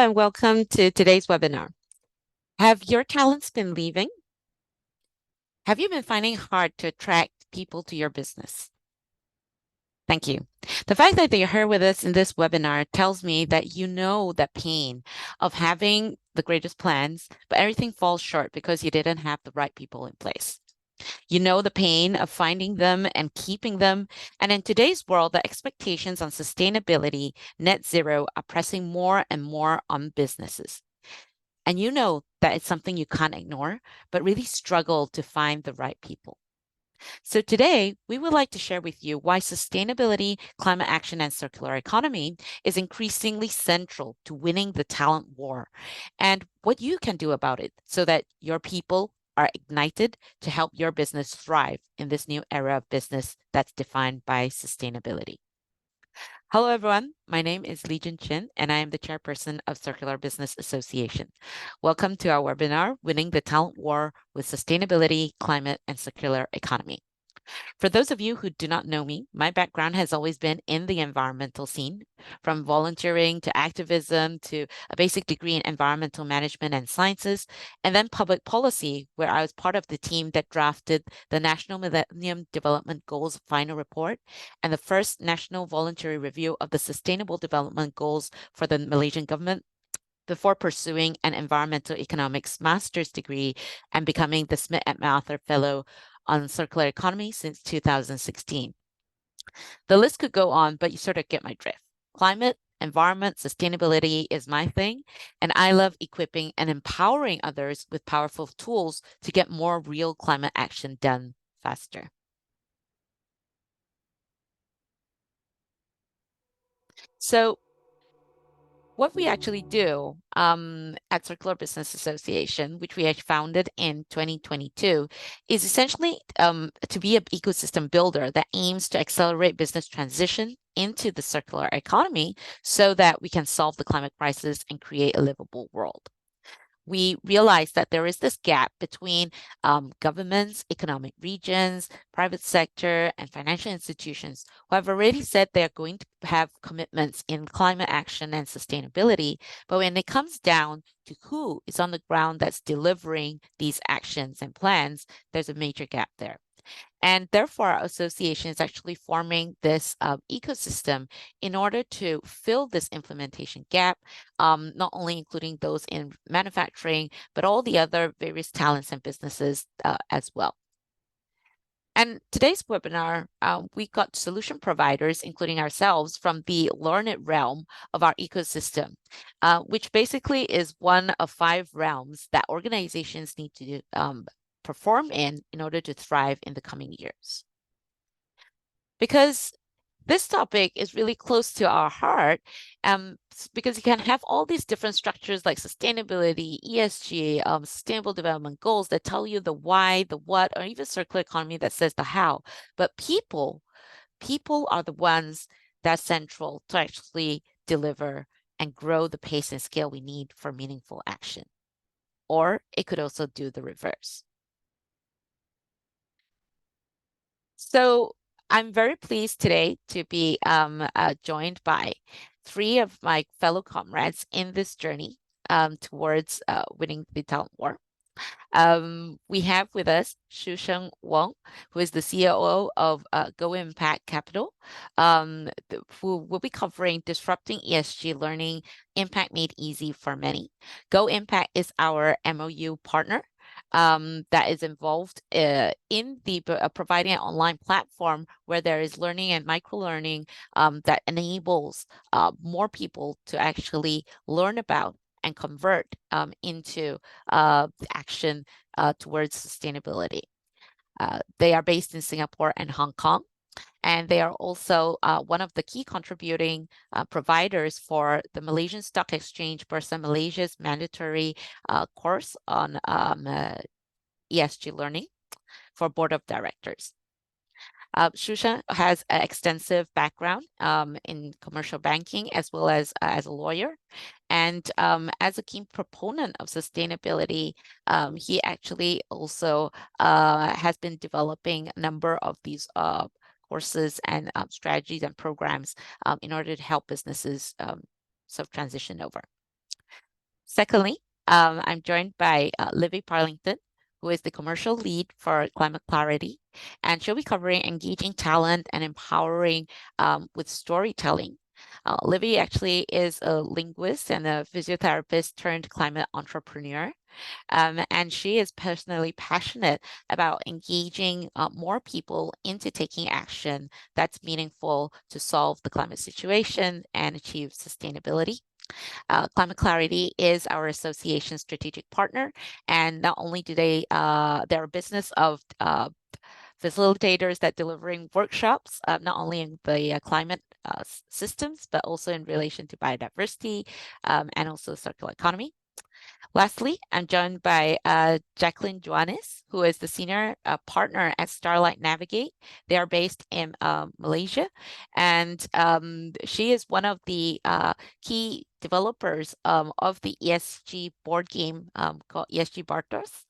and welcome to today's webinar. Have your talents been leaving? Have you been finding it hard to attract people to your business? Thank you. The fact that you're here with us in this webinar tells me that you know that pain of having the greatest plans, but everything falls short because you didn't have the right people in place. You know the pain of finding them and keeping them. And in today's world, the expectations on sustainability, net zero, are pressing more and more on businesses. And you know that it's something you can't ignore, but really struggle to find the right people. So today, we would like to share with you why sustainability, climate action, and circular economy is increasingly central to winning the talent war, and what you can do about it so that your people are ignited to help your business thrive in this new era of business that's defined by sustainability. Hello, everyone. My name is Lee Jun Chin, and I am the chairperson of Circular Business Association. Welcome to our webinar, Winning the Talent War with Sustainability, Climate, and Circular Economy. For those of you who do not know me, my background has always been in the environmental scene, from volunteering to activism to a basic degree in environmental management and sciences, and then public policy, where I was part of the team that drafted the National Millennium Development Goals final report and the first national voluntary review of the Sustainable Development Goals for the Malaysian government before pursuing an environmental economics master's degree and becoming the Smith & Mather Fellow on circular economy since 2016. The list could go on, but you sort of get my drift. Climate, environment, sustainability is my thing, and I love equipping and empowering others with powerful tools to get more real climate action done faster. So what we actually do at Circular Business Association, which we founded in 2022, is essentially to be an ecosystem builder that aims to accelerate business transition into the circular economy so that we can solve the climate crisis and create a livable world. We realized that there is this gap between governments, economic regions, private sector, and financial institutions who have already said they're going to have commitments in climate action and sustainability. But when it comes down to who is on the ground that's delivering these actions and plans, there's a major gap there. And therefore, our association is actually forming this ecosystem in order to fill this implementation gap, not only including those in manufacturing, but all the other various talents and businesses as well. And today's webinar, we got solution providers, including ourselves, from the Learn It realm of our ecosystem, which basically is one of 5 realms that organizations need to perform in order to thrive in the coming years. Because this topic is really close to our heart, because you can have all these different structures like sustainability, ESG, sustainable development goals that tell you the why, the what, or even circular economy that says the how. But people are the ones that are central to actually deliver and grow the pace and scale we need for meaningful action. Or it could also do the reverse. So I'm very pleased today to be joined by 3 of my fellow comrades in this journey towards winning the talent war. We have with us Shusheng Wong, who is the COO of GoImpact Capital, who will be covering disrupting ESG learning, impact made easy for many. GoImpact is our MOU partner that is involved in the providing an online platform where there is learning and micro-learning that enables more people to actually learn about and convert into action towards sustainability. They are based in Singapore and Hong Kong, and they are also one of the key contributing providers for the Malaysian Stock Exchange Bursa Malaysia's mandatory course on ESG Learning for Board of Directors. Shusha has an extensive background in commercial banking as well as a lawyer. And as a key proponent of sustainability, he actually also has been developing a number of these courses and strategies and programs in order to help businesses sort of transition over. Secondly, I'm joined by Livy Parlington, who is the commercial lead for Climate Clarity, and she'll be covering engaging talent and empowering with storytelling. Livy actually is a linguist and a physiotherapist turned climate entrepreneur. And she is personally passionate about engaging more people into taking action that's meaningful to solve the climate situation and achieve sustainability. Climate Clarity is our association strategic partner, and not only do they're a business of facilitators that delivering workshops, not only in the climate systems, but also in relation to biodiversity and also circular economy. Lastly, I'm joined by Jacqueline Juanes, who is the senior partner at Starlight Navigate. They are based in Malaysia, and she is one of the key developers of the ESG board game called ESG Batos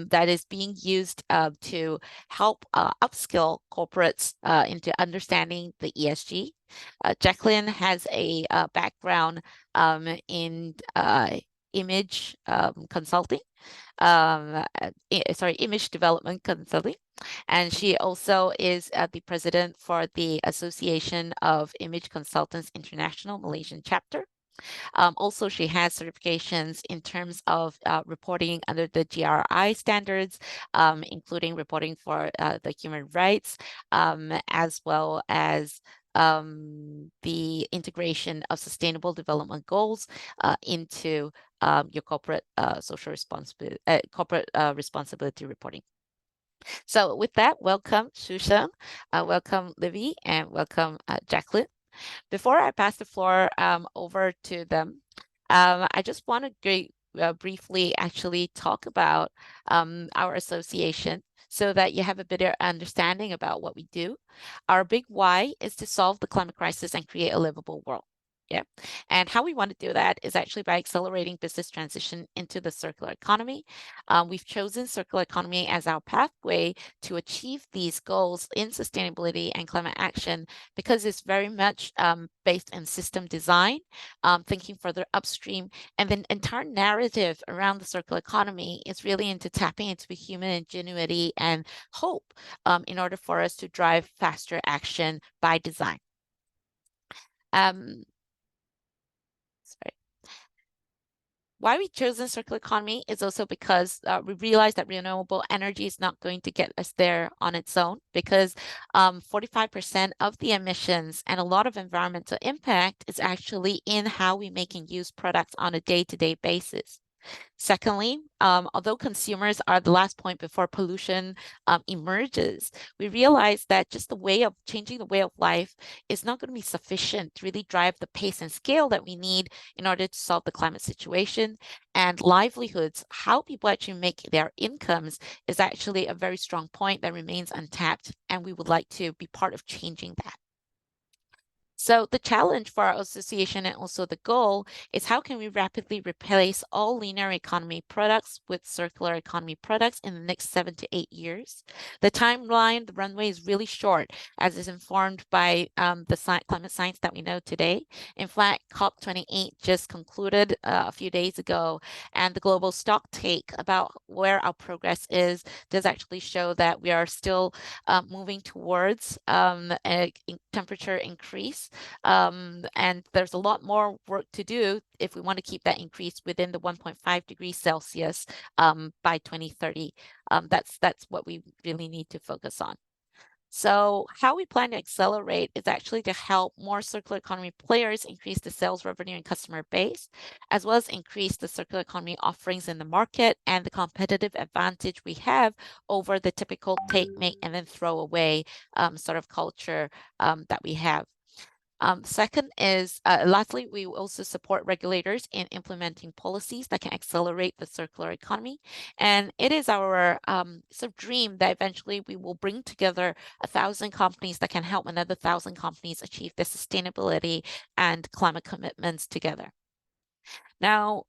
that is being used to help upskill corporates into understanding the ESG. Jacqueline has a background in image consulting, image development consulting. And she also is the president for the Association of Image Consultants International Malaysian chapter. Also, she has certifications in terms of reporting under the GRI standards, including reporting for the human rights, as well as the integration of sustainable development goals into your corporate social responsibility, responsibility reporting. So with that, welcome Shushan, welcome Livy, and welcome Jacqueline. Before I pass the floor over to them, I just want to briefly actually talk about our association so that you have a better understanding about what we do. Our big why is to solve the climate crisis and create a livable world. Yeah. And how we want to do that is actually by accelerating business transition into the circular economy. We've chosen circular economy as our pathway to achieve these goals in sustainability and climate action because it's very much based in system design, thinking further upstream, and the entire narrative around the circular economy is really into tapping into the human ingenuity and hope in order for us to drive faster action by design. Sorry. Why we chosen circular economy is also because we realize that renewable energy is not going to get us there on its own because 45% of the emissions and a lot of environmental impact is actually in how we make and use products on a day-to-day basis. Secondly, although consumers are the last point before pollution emerges, we realize that just the way of changing the way of life is not going to be sufficient to really drive the pace and scale that we need in order to solve the climate situation. And livelihoods, how people actually make their incomes, is actually a very strong point that remains untapped, and we would like to be part of changing that. So the challenge for our association and also the goal is how can we rapidly replace all linear economy products with circular economy products in the next 7 to 8 years. The timeline, the runway is really short as is informed by the climate science that we know today. In fact, COP28 just concluded a few days ago, and the global stock take about where our progress is does actually show that we are still moving towards a temperature increase. And there's a lot more work to do if we want to keep that increase within the 1.5 degrees Celsius by 2030. That's what we really need to focus on. So how we plan to accelerate is actually to help more circular economy players increase the sales revenue and customer base, as well as increase the circular economy offerings in the market and the competitive advantage we have over the typical take, make, and then throw away sort of culture that we have. Second is, lastly, we will also support regulators in implementing policies that can accelerate the circular economy. And it is our sort of dream that eventually we will bring together 1,000 companies that can help another 1,000 companies achieve their sustainability and climate commitments together. Now,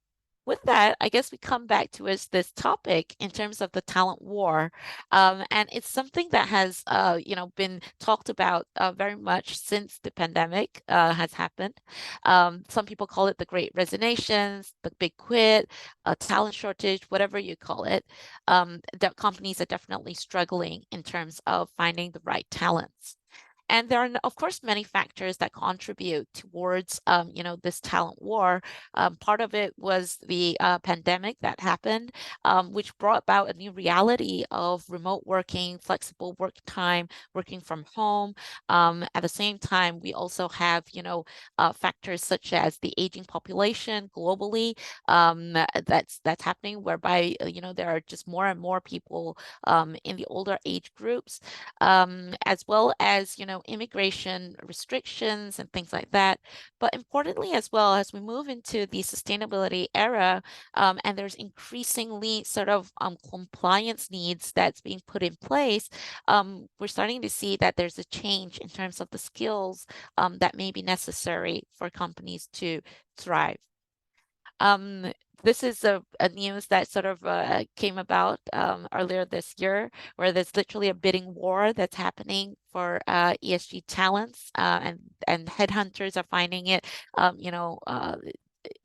with that, I guess we come back to this topic in terms of the talent war, and it's something that has, been talked about very much since the pandemic has happened. Some people call it the Great Resignations, the Big Quit, a talent shortage, whatever you call it. The companies are definitely struggling in terms of finding the right talents. And there are, of course, many factors that contribute towards, this talent war. Part of it was the pandemic that happened, which brought about a new reality of remote working, flexible work time, working from home. At the same time, we also have, factors such as the aging population globally. That's happening, whereby there are just more and more people in the older age groups, as well as immigration restrictions and things like that. But importantly, as well, as we move into the sustainability era, and there's increasingly sort of compliance needs that's being put in place, we're starting to see that there's a change in terms of the skills that may be necessary for companies to thrive. This is a news that sort of came about earlier this year, where there's literally a bidding war that's happening for ESG talents, and headhunters are finding it,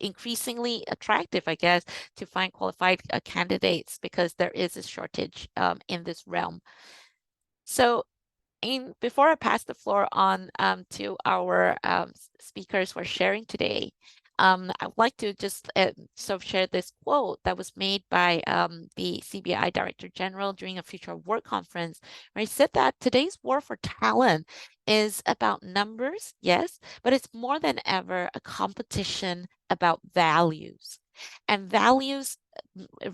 increasingly attractive, I guess, to find qualified candidates, because there is a shortage in this realm. So, before I pass the floor on to our speakers who are sharing today, I'd like to just sort of share this quote that was made by the CBI Director General during a Future of Work conference, where he said that today's war for talent is about numbers, yes, but it's more than ever a competition about values. And values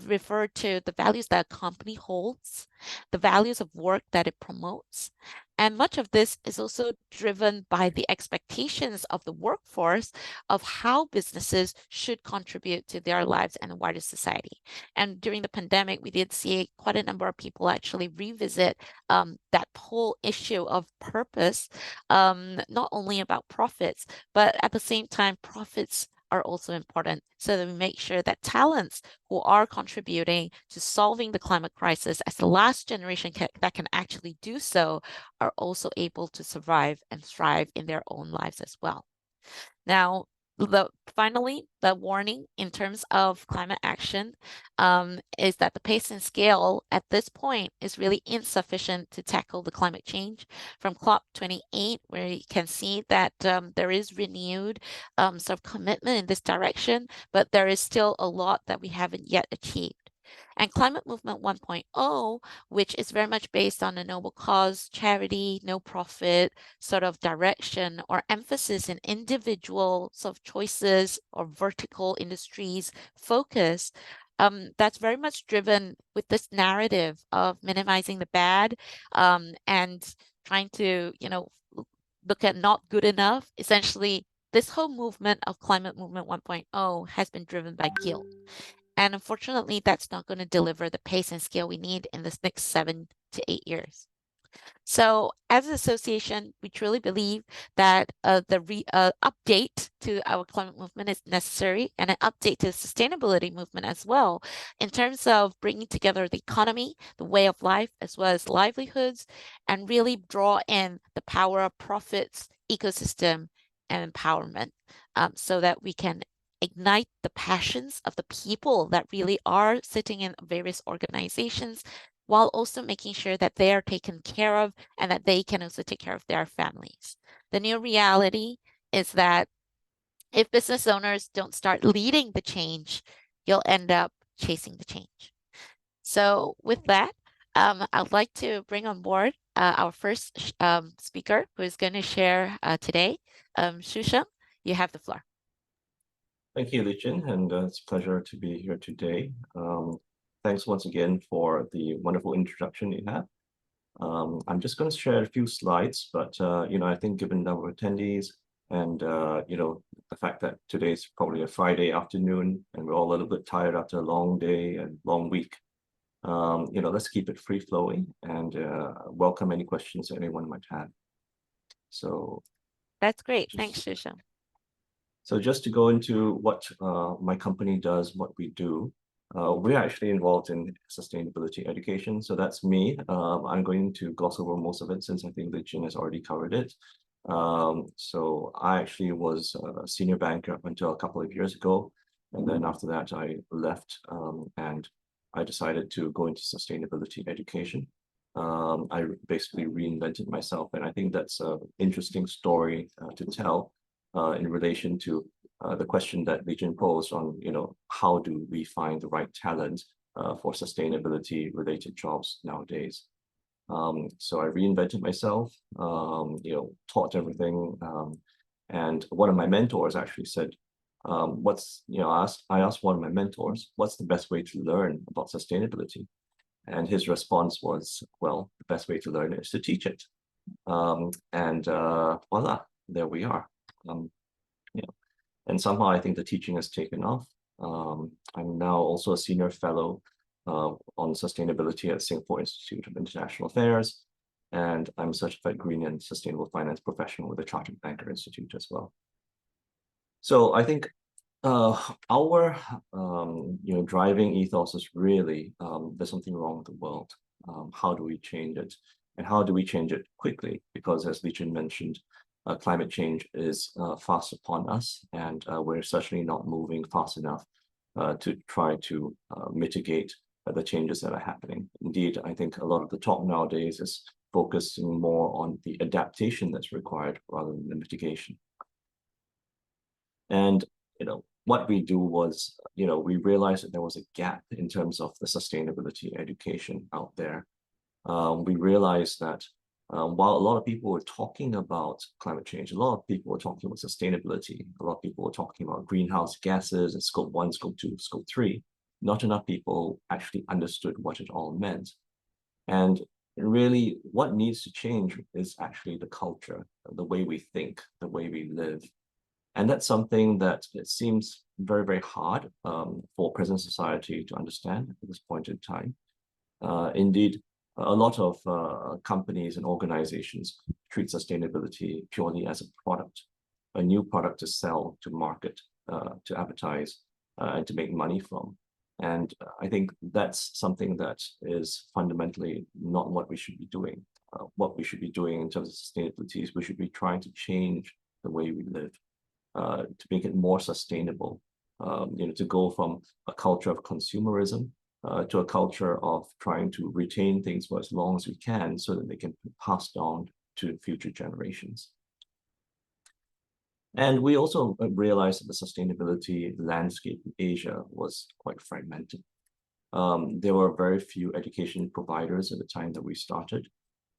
refer to the values that a company holds, the values of work that it promotes. And much of this is also driven by the expectations of the workforce of how businesses should contribute to their lives and the wider society. And during the pandemic, we did see quite a number of people actually revisit that whole issue of purpose, not only about profits, but at the same time, profits are also important, so that we make sure that talents who are contributing to solving the climate crisis as the last generation that can actually do so are also able to survive and thrive in their own lives as well. Now, finally, the warning in terms of climate action is that the pace and scale at this point is really insufficient to tackle the climate change. From COP28, where you can see that there is renewed sort of commitment in this direction, but there is still a lot that we haven't yet achieved. And Climate Movement 1.0, which is very much based on a noble cause, charity, no profit sort of direction, or emphasis in individual sort of choices or vertical industries focus, that's very much driven with this narrative of minimizing the bad, and trying to, look at not good enough. Essentially, this whole movement of Climate Movement 1.0 has been driven by guilt. And unfortunately, that's not going to deliver the pace and scale we need in this next 7 to 8 years. So as an association, we truly believe that the update to our climate movement is necessary, and an update to the sustainability movement as well, in terms of bringing together the economy, the way of life, as well as livelihoods, and really draw in the power of profits, ecosystem, and empowerment, so that we can ignite the passions of the people that really are sitting in various organizations, while also making sure that they are taken care of and that they can also take care of their families. The new reality is that if business owners don't start leading the change, you'll end up chasing the change. So with that, I'd like to bring on board our first speaker, who is going to share today. Shushan, you have the floor. Thank you, Lichin, and it's a pleasure to be here today. Thanks once again for the wonderful introduction you had. I'm just going to share a few slides, but I think given the number of attendees and the fact that today is probably a Friday afternoon and we're all a little bit tired after a long day and long week, let's keep it free flowing and welcome any questions anyone might have. So that's great. Thanks, Shushan. So just to go into what my company does, what we do, we're actually involved in sustainability education. So that's me. I'm going to gloss over most of it since I think Lijin has already covered it. So I actually was a senior banker up until a couple of years ago. And then after that, I left and I decided to go into sustainability education. I basically reinvented myself. And I think that's an interesting story to tell in relation to the question that Lijin posed on, how do we find the right talent for sustainability related jobs nowadays? So I reinvented myself, taught everything. And one of my mentors actually said, I asked one of my mentors, what's the best way to learn about sustainability? And his response was, well, the best way to learn is to teach it. And voila, there we are. And somehow I think the teaching has taken off. I'm now also a senior fellow on sustainability at Singapore Institute of International Affairs, and I'm a certified green and sustainable finance professional with the Chartered Banker Institute as well. So I think our driving ethos is really there's something wrong with the world. How do we change it? And how do we change it quickly? Because as Lijin mentioned, climate change is fast upon us, and we're certainly not moving fast enough to try to mitigate the changes that are happening. Indeed, I think a lot of the talk nowadays is focusing more on the adaptation that's required rather than the mitigation. And what we do was, we realized that there was a gap in terms of the sustainability education out there. We realized that while a lot of people were talking about climate change, a lot of people were talking about sustainability, a lot of people were talking about greenhouse gases and scope 1, scope 2, scope 3, not enough people actually understood what it all meant. And really, what needs to change is actually the culture, the way we think, the way we live. And that's something that it seems very, very hard for present society to understand at this point in time. Indeed, a lot of companies and organizations treat sustainability purely as a product, a new product to sell, to market, to advertise, and to make money from. And I think that's something that is fundamentally not what we should be doing. What we should be doing in terms of sustainability is we should be trying to change the way we live, to make it more sustainable, to go from a culture of consumerism to a culture of trying to retain things for as long as we can so that they can be passed on to future generations. And we also realized that the sustainability landscape in Asia was quite fragmented. There were very few education providers at the time that we started.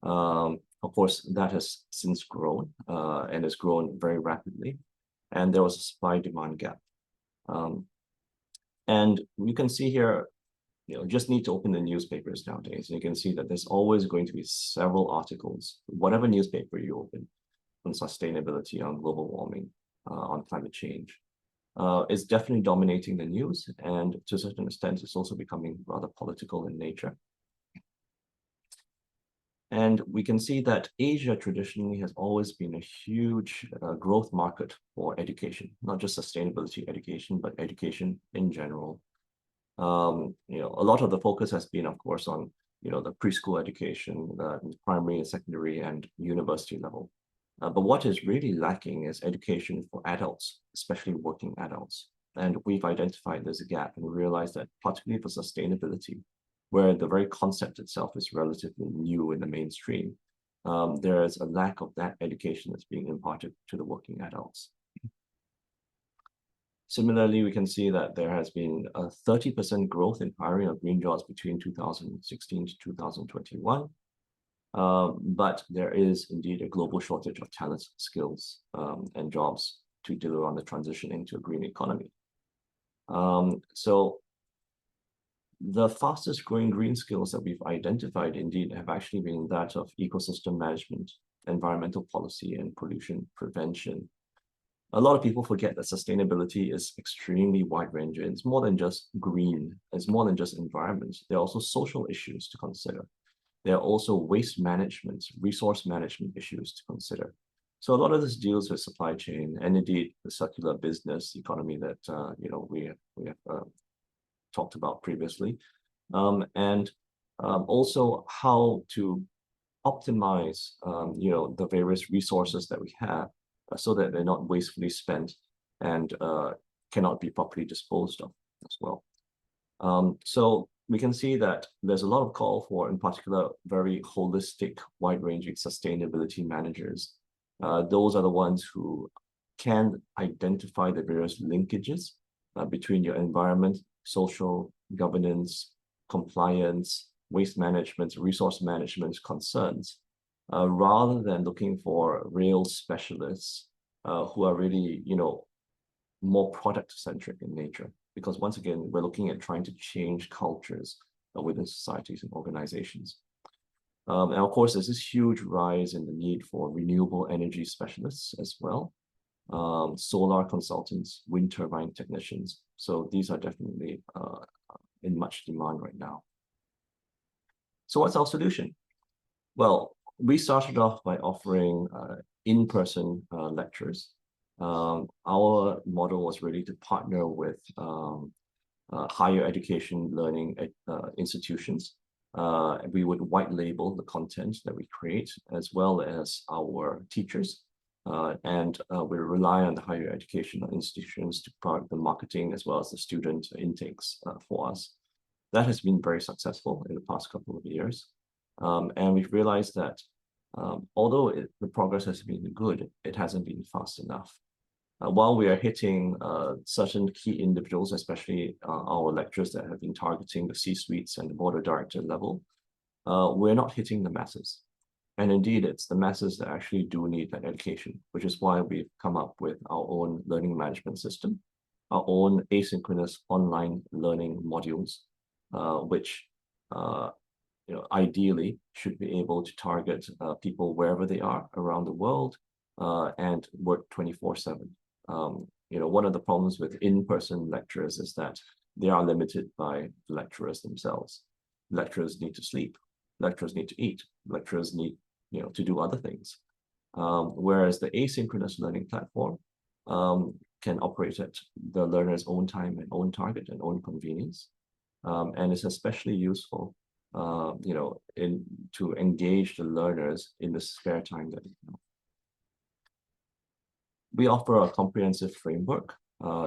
Of course, that has since grown and has grown very rapidly. And there was a supply-demand gap. And you can see here, just need to open the newspapers nowadays. And you can see that there's always going to be several articles, whatever newspaper you open, on sustainability, on global warming, on climate change. It's definitely dominating the news, and to a certain extent, it's also becoming rather political in nature. And we can see that Asia traditionally has always been a huge growth market for education, not just sustainability education, but education in general. A lot of the focus has been, of course, on the preschool education, primary and secondary and university level. But what is really lacking is education for adults, especially working adults. And we've identified there's a gap and realized that particularly for sustainability, where the very concept itself is relatively new in the mainstream, there is a lack of that education that's being imparted to the working adults. Similarly, we can see that there has been a 30% growth in hiring of green jobs between 2016 to 2021. But there is indeed a global shortage of talent, skills, and jobs to deliver on the transition into a green economy. So the fastest growing green skills that we've identified indeed have actually been that of ecosystem management, environmental policy, and pollution prevention. A lot of people forget that sustainability is extremely wide-ranging. It's more than just green. It's more than just environment. There are also social issues to consider. There are also waste management, resource management issues to consider. So a lot of this deals with supply chain and indeed the circular business economy that we have talked about previously, and also how to optimize the various resources that we have so that they're not wastefully spent and cannot be properly disposed of as well. So we can see that there's a lot of call for, in particular, very holistic, wide-ranging sustainability managers. Those are the ones who can identify the various linkages between your environment, social, governance, compliance, waste management, resource management concerns, rather than looking for real specialists who are really, more product-centric in nature. Because once again, we're looking at trying to change cultures within societies and organizations. And of course, there's this huge rise in the need for renewable energy specialists as well, solar consultants, wind turbine technicians. So these are definitely in much demand right now. So what's our solution? Well, we started off by offering in-person lectures. Our model was really to partner with higher education learning institutions. We would white label the content that we create as well as our teachers. And we rely on the higher educational institutions to provide the marketing as well as the student intakes for us. That has been very successful in the past couple of years. And we've realized that although the progress has been good, it hasn't been fast enough. While we are hitting certain key individuals, especially our lecturers that have been targeting the C-suites and the board of director level, we're not hitting the masses. And indeed, it's the masses that actually do need that education, which is why we've come up with our own learning management system, our own asynchronous online learning modules, which ideally should be able to target people wherever they are around the world and work 24/7. One of the problems with in-person lectures is that they are limited by the lecturers themselves. Lecturers need to sleep, lecturers need to eat, lecturers need to do other things. Whereas the asynchronous learning platform can operate at the learner's own time and own target and own convenience. And it's especially useful to engage the learners in the spare time that they have. We offer a comprehensive framework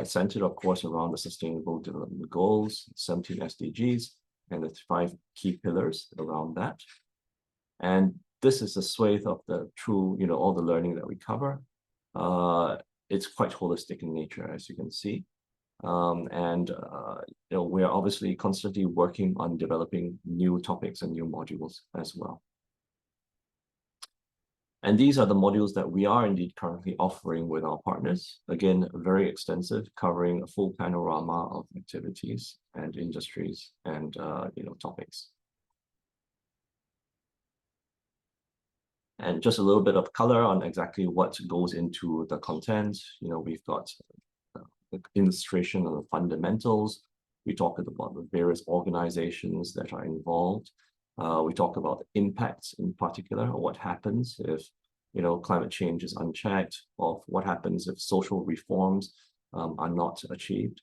centered, of course, around the Sustainable Development Goals, 17 SDGs, and the 5 key pillars around that. And this is a swathe of the true, all the learning that we cover. It's quite holistic in nature, as you can see. We're obviously constantly working on developing new topics and new modules as well. And these are the modules that we are indeed currently offering with our partners. Again, very extensive, covering a full panorama of activities and industries and topics. And just a little bit of color on exactly what goes into the content. We've got the illustration of the fundamentals. We talk about the various organizations that are involved. We talk about the impacts in particular, or what happens if climate change is unchecked, or what happens if social reforms are not achieved.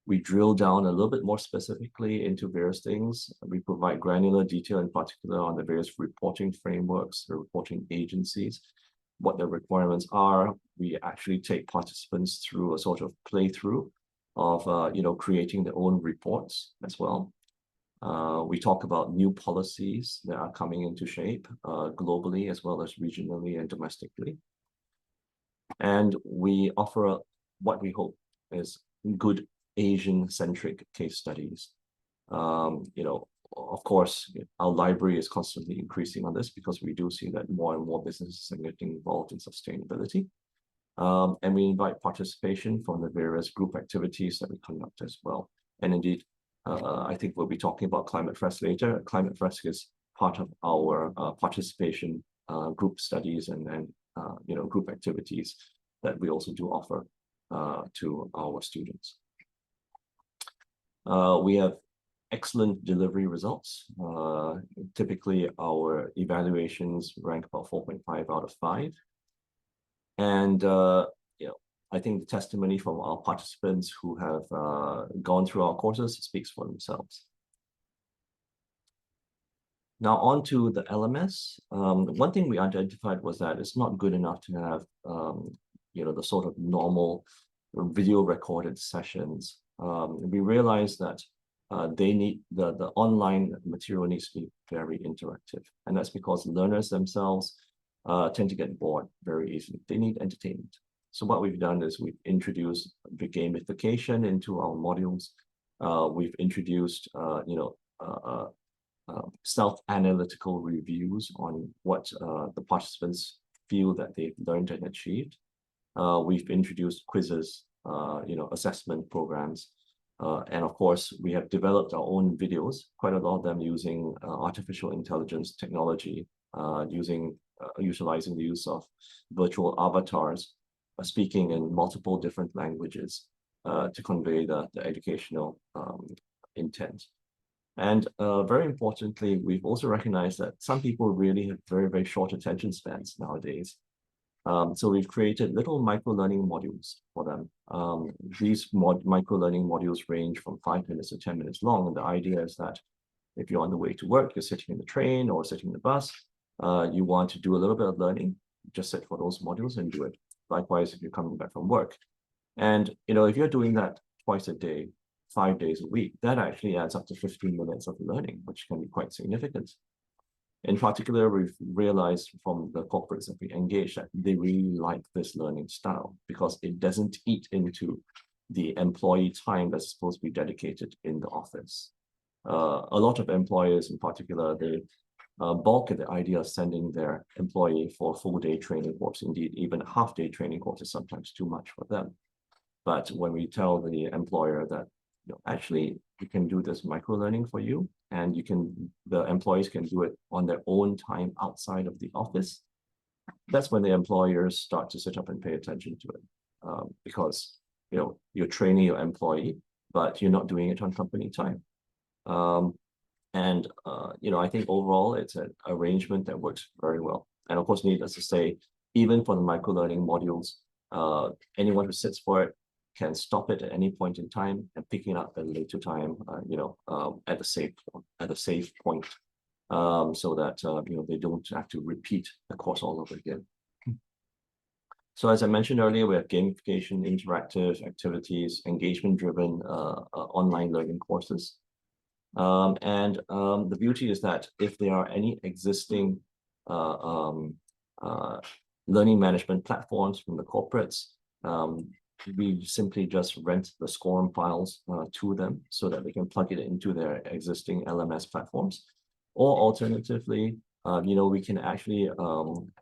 We drill down a little bit more specifically into various things. We provide granular detail in particular on the various reporting frameworks, the reporting agencies, what the requirements are. We actually take participants through a sort of playthrough of creating their own reports as well. We talk about new policies that are coming into shape globally as well as regionally and domestically. And we offer what we hope is good Asian-centric case studies. Of course, our library is constantly increasing on this because we do see that more and more businesses are getting involved in sustainability. And we invite participation from the various group activities that we conduct as well. And indeed, I think we'll be talking about Climate Fresh later. Climate Fresh is part of our participation group studies and group activities that we also do offer to our students. We have excellent delivery results. Typically, our evaluations rank about 4.5 out of 5. And I think the testimony from our participants who have gone through our courses speaks for themselves. Now on to the LMS. One thing we identified was that it's not good enough to have the sort of normal video recorded sessions. We realized that they need the online material needs to be very interactive, and that's because learners themselves tend to get bored very easily. They need entertainment. So what we've done is we've introduced the gamification into our modules. We've introduced self-analytical reviews on what the participants feel that they've learned and achieved. We've introduced quizzes, assessment programs, and of course, we have developed our own videos, quite a lot of them using artificial intelligence technology, utilizing the use of virtual avatars, speaking in multiple different languages to convey the educational intent. And very importantly, we've also recognized that some people really have very, very short attention spans nowadays. So we've created little micro-learning modules for them. These micro-learning modules range from 5 minutes to 10 minutes long. And the idea is that if you're on the way to work, you're sitting in the train or sitting in the bus, you want to do a little bit of learning, just sit for those modules and do it. Likewise, if you're coming back from work. And if you're doing that twice a day, 5 days a week, that actually adds up to 15 minutes of learning, which can be quite significant. In particular, we've realized from the corporates that we engage that they really like this learning style because it doesn't eat into the employee time that's supposed to be dedicated in the office. A lot of employers in particular, they balk at the idea of sending their employee for a full-day training course. Indeed, even a half-day training course is sometimes too much for them. But when we tell the employer that actually, we can do this micro-learning for you, and the employees can do it on their own time outside of the office. That's when the employers start to sit up and pay attention to it, because you're training your employee, but you're not doing it on company time. I think overall it's an arrangement that works very well. And of course, needless to say, even for the micro-learning modules, anyone who sits for it can stop it at any point in time and pick it up at a later time, at a safe point, so that they don't have to repeat the course all over again. So as I mentioned earlier, we have gamification, interactive activities, engagement-driven online learning courses. The beauty is that if there are any existing learning management platforms from the corporates, we simply just rent the SCORM files to them so that they can plug it into their existing LMS platforms. Or alternatively, we can actually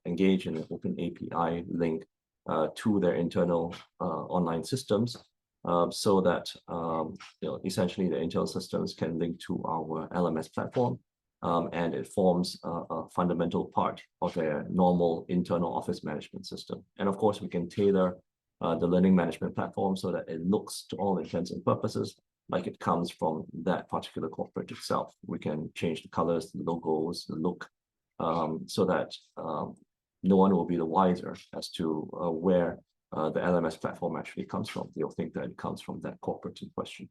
engage in an open API link to their internal online systems so that essentially the internal systems can link to our LMS platform, and it forms a fundamental part of their normal internal office management system. And of course, we can tailor the learning management platform so that it looks, to all intents and purposes, like it comes from that particular corporate itself. We can change the colors, the logos, the look, so that no one will be the wiser as to where the LMS platform actually comes from. They'll think that it comes from that corporate in question.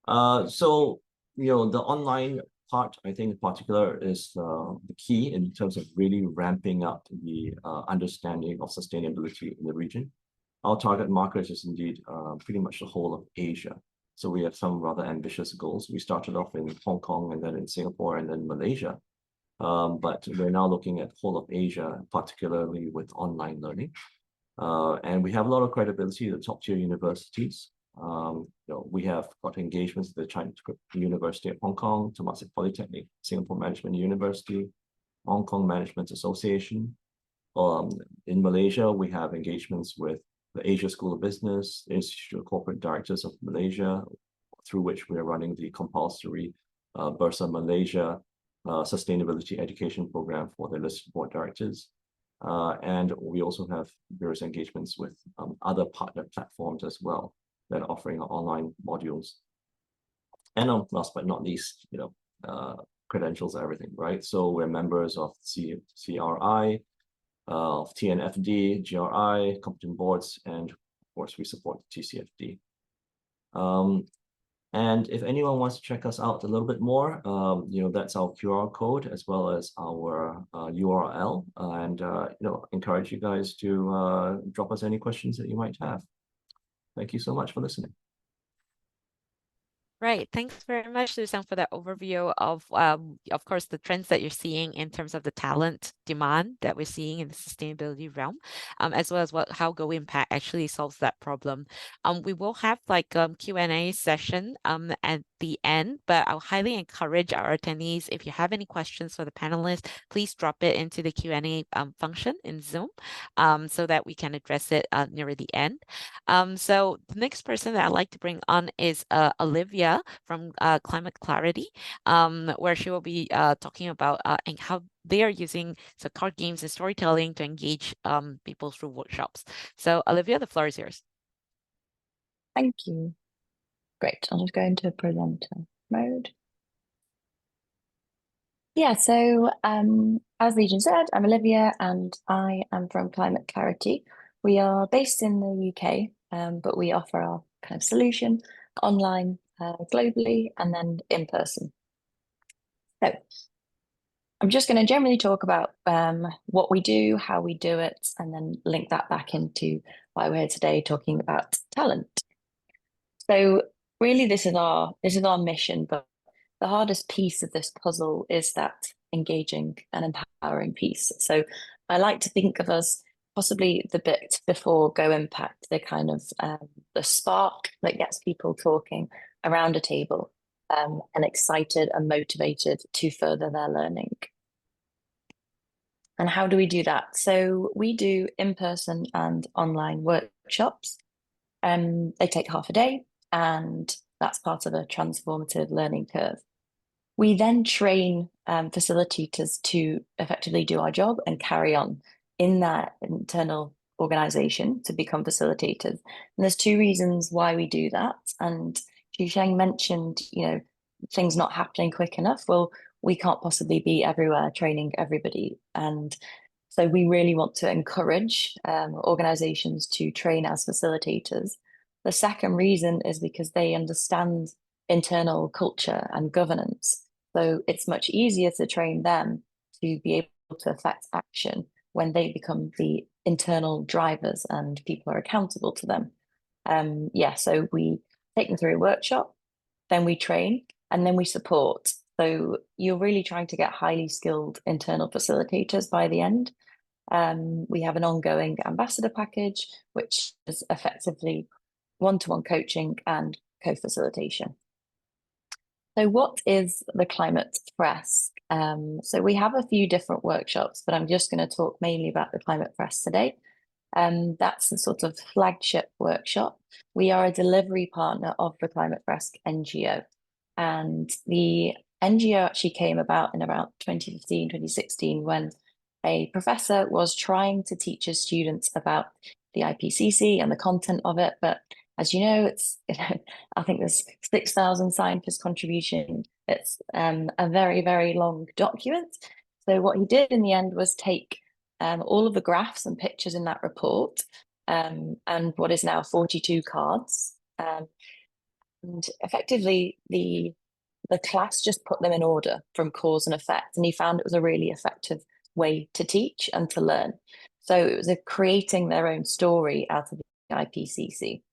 So the online part, I think in particular, is the key in terms of really ramping up the understanding of sustainability in the region. Our target market is indeed pretty much the whole of Asia. So we have some rather ambitious goals. We started off in Hong Kong and then in Singapore and then Malaysia. But we're now looking at whole of Asia, particularly with online learning. And we have a lot of credibility at the top tier universities. We have got engagements with the China University of Hong Kong, Temasek Polytechnic, Singapore Management University, Hong Kong Management Association. In Malaysia, we have engagements with the Asia School of Business, the Institute of Corporate Directors of Malaysia, through which we are running the compulsory Bursa Malaysia sustainability education program for the listed board directors. And we also have various engagements with other partner platforms as well that are offering online modules. And last but not least, credentials are everything, right? So we're members of CRI, of TNFD, GRI, competent boards, and of course we support TCFD. And if anyone wants to check us out a little bit more, that's our QR code as well as our URL. And encourage you guys to drop us any questions that you might have. Thank you so much for listening. Right. Thanks very much, Susan, for that overview of course, the trends that you're seeing in terms of the talent demand that we're seeing in the sustainability realm, as well as how GoImpact actually solves that problem. We will have like Q&A session at the end, but I'll highly encourage our attendees, if you have any questions for the panelists, please drop it into the Q&A function in Zoom so that we can address it near the end. So the next person that I'd like to bring on is Olivia from Climate Clarity, where she will be talking about and how they are using card games and storytelling to engage people through workshops. So Olivia, the floor is yours. Thank you. Great. I'll just go into presenter mode. Yeah, so as Legion said, I'm Olivia and I am from Climate Clarity. We are based in the UK, but we offer our kind of solution online, globally, and then in person. So I'm just going to generally talk about what we do, how we do it, and then link that back into why we're here today talking about talent. So really, this is our mission, but the hardest piece of this puzzle is that engaging and empowering piece. So I like to think of us possibly the bit before GoImpact, the kind of the spark that gets people talking around a table and excited and motivated to further their learning. And how do we do that? So we do in-person and online workshops. They take half a day, and that's part of a transformative learning curve. We then train facilitators to effectively do our job and carry on in that internal organization to become facilitators. And there's two reasons why we do that. And Xusheng mentioned, things not happening quick enough. Well, we can't possibly be everywhere training everybody. And so we really want to encourage organizations to train as facilitators. The second reason is because they understand internal culture and governance. So it's much easier to train them to be able to affect action when they become the internal drivers and people are accountable to them. So we take them through a workshop, then we train, and then we support. So you're really trying to get highly skilled internal facilitators by the end. We have an ongoing ambassador package, which is effectively one-to-one coaching and co-facilitation. So what is the Climate Press? So we have a few different workshops, but I'm just going to talk mainly about the Climate Press today. That's the sort of flagship workshop. We are a delivery partner of the Climate Press NGO. And the NGO actually came about in around 2015, 2016, when a professor was trying to teach his students about the IPCC and the content of it, but as you know, I think there's 6,000 scientists' contribution. It's a very, very long document. So what he did in the end was take all of the graphs and pictures in that report and what is now 42 cards. And effectively, the class just put them in order from cause and effect. And he found it was a really effective way to teach and to learn. So it was creating their own story out of the IPCC.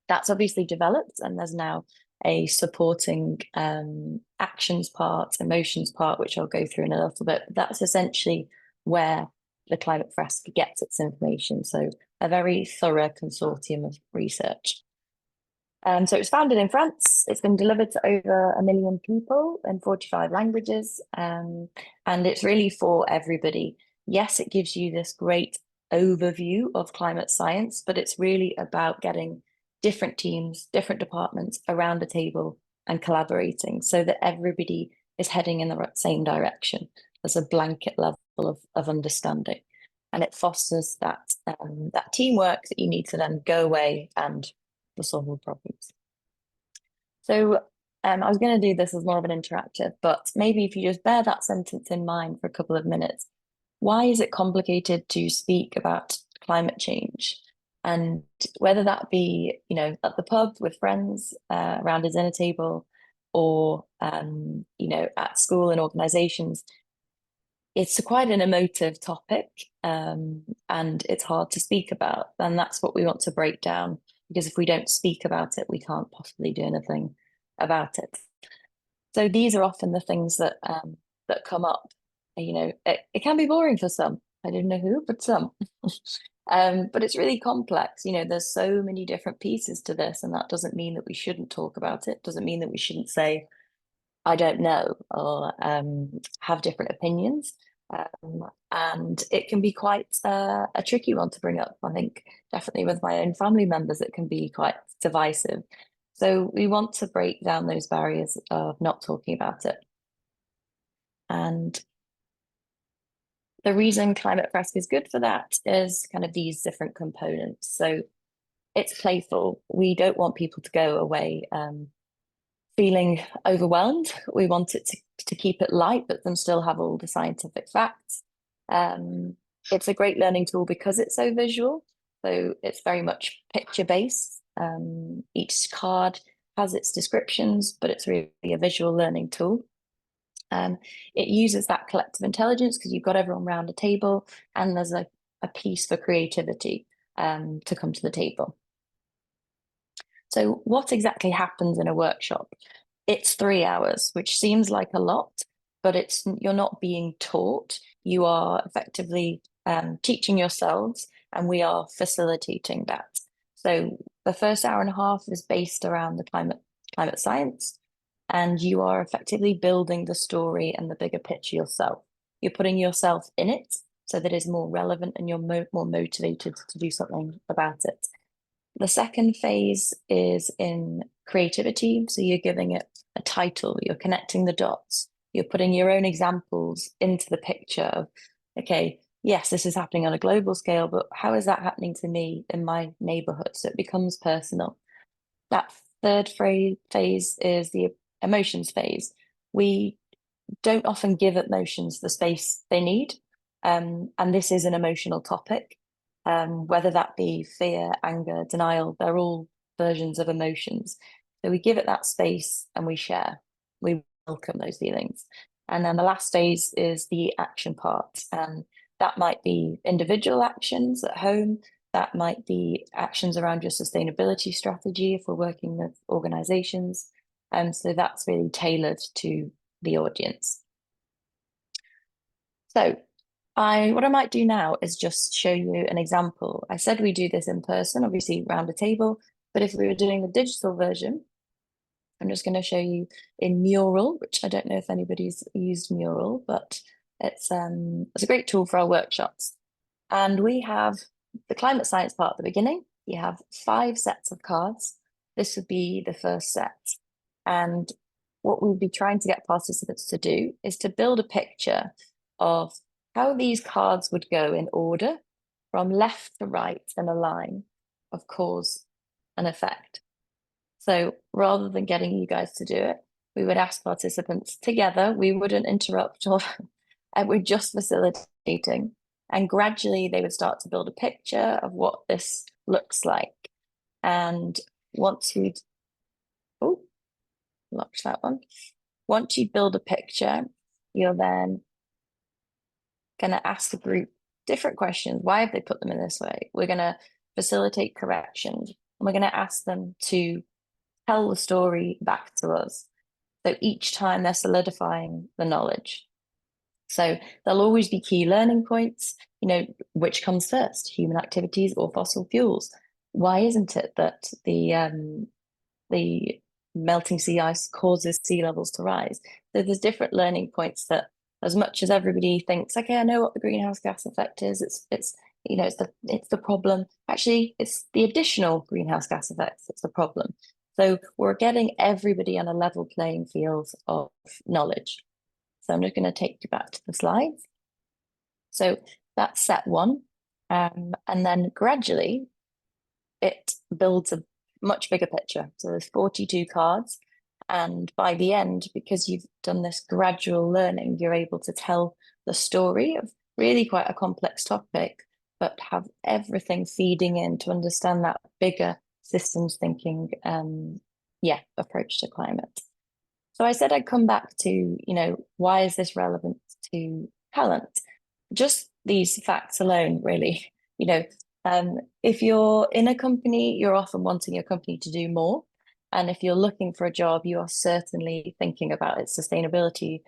That's obviously developed, and there's now a supporting actions part, emotions part, which I'll go through in a little bit. That's essentially where the Climate Press gets its information. So a very thorough consortium of research. So it was founded in France. It's been delivered to over 1 million people in 45 languages. And it's really for everybody. Yes, it gives you this great overview of climate science, but it's really about getting different teams, different departments around a table and collaborating so that everybody is heading in the same direction. There's a blanket level of understanding. And it fosters that teamwork that you need to then go away and solve all problems. So I was going to do this as more of an interactive, but maybe if you just bear that sentence in mind for a couple of minutes. Why is it complicated to speak about climate change? And whether that be, at the pub with friends around a dinner table, or at school and organizations, it's quite an emotive topic, and it's hard to speak about. And that's what we want to break down, because if we don't speak about it, we can't possibly do anything about it. So these are often the things that come up. It can be boring for some. I don't know who, but some. But it's really complex. There's so many different pieces to this, and that doesn't mean that we shouldn't talk about it. Doesn't mean that we shouldn't say, I don't know, or have different opinions. And it can be quite a tricky one to bring up. I think definitely with my own family members, it can be quite divisive. So we want to break down those barriers of not talking about it. And the reason Climate Press is good for that is kind of these different components. So it's playful. We don't want people to go away feeling overwhelmed. We want it to keep it light, but then still have all the scientific facts. It's a great learning tool because it's so visual. So it's very much picture-based. Each card has its descriptions, but it's really a visual learning tool. It uses that collective intelligence because you've got everyone around a table, and there's a piece for creativity to come to the table. So what exactly happens in a workshop? It's 3 hours, which seems like a lot, but you're not being taught. You are effectively teaching yourselves, and we are facilitating that. So the first hour and a half is based around the climate science, and you are effectively building the story and the bigger picture yourself. You're putting yourself in it so that it's more relevant, and you're more motivated to do something about it. The second phase is in creativity. So you're giving it a title, you're connecting the dots, you're putting your own examples into the picture of, okay, yes, this is happening on a global scale, but how is that happening to me in my neighborhood? So it becomes personal. That third phase is the emotions phase. We don't often give emotions the space they need. And this is an emotional topic. Whether that be fear, anger, denial, they're all versions of emotions. So we give it that space and we share. We welcome those feelings. And then the last phase is the action part. And that might be individual actions at home. That might be actions around your sustainability strategy if we're working with organizations. And so that's really tailored to the audience. So what I might do now is just show you an example. I said we do this in person, obviously around a table, but if we were doing the digital version, I'm just going to show you in Mural, which I don't know if anybody's used Mural, but it's a great tool for our workshops. And we have the climate science part at the beginning. You have 5 sets of cards. This would be the first set. And what we'll be trying to get participants to do is to build a picture of how these cards would go in order from left to right in a line of cause and effect. So rather than getting you guys to do it, we would ask participants together, we wouldn't interrupt, or and we're just facilitating. And gradually they would start to build a picture of what this looks like. And once you'd, locked that one. Once you build a picture, you're then going to ask the group different questions. Why have they put them in this way? We're going to facilitate corrections, and we're going to ask them to tell the story back to us. So each time they're solidifying the knowledge. So there'll always be key learning points, which comes first, human activities or fossil fuels? Why isn't it that the melting sea ice causes sea levels to rise? So there's different learning points that, as much as everybody thinks, okay, I know what the greenhouse gas effect is, it's the problem. Actually, it's the additional greenhouse gas effects that's the problem. So we're getting everybody on a level playing field of knowledge. So I'm just going to take you back to the slides. So that's set 1. And then gradually it builds a much bigger picture. So there's 42 cards, And by the end, because you've done this gradual learning, you're able to tell the story of really quite a complex topic, but have everything feeding in to understand that bigger systems thinking approach to climate. So I said I'd come back to, why is this relevant to talent? Just these facts alone, really. If you're in a company, you're often wanting your company to do more. And if you're looking for a job, you are certainly thinking about its sustainability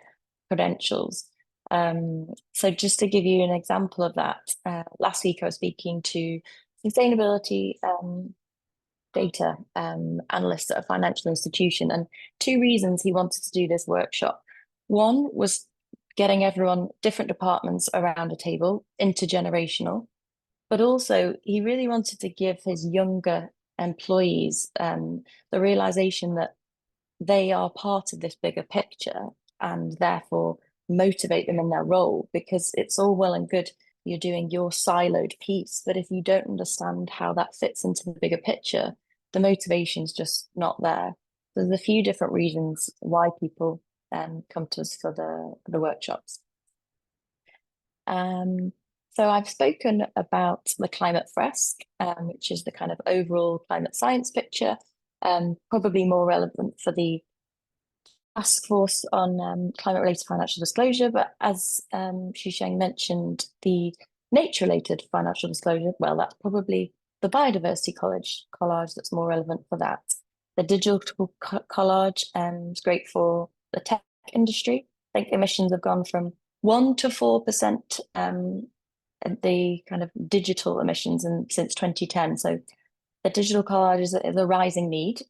credentials. So just to give you an example of that, last week I was speaking to sustainability data analyst at a financial institution, and 2 reasons he wanted to do this workshop. One was getting everyone, different departments around a table, intergenerational, but also he really wanted to give his younger employees the realization that they are part of this bigger picture, and therefore motivate them in their role, because it's all well and good you're doing your siloed piece, but if you don't understand how that fits into the bigger picture, the motivation's just not there. There's a few different reasons why people come to us for the workshops. So I've spoken about the climate fresque, which is the kind of overall climate science picture, probably more relevant for the task force on climate-related financial disclosure. But as Xusheng mentioned, the nature-related financial disclosure, well, that's probably the biodiversity collage that's more relevant for that. The digital collage is great for the tech industry. I think emissions have gone from 1% to 4% the kind of digital emissions since 2010. So the digital collage is a rising need.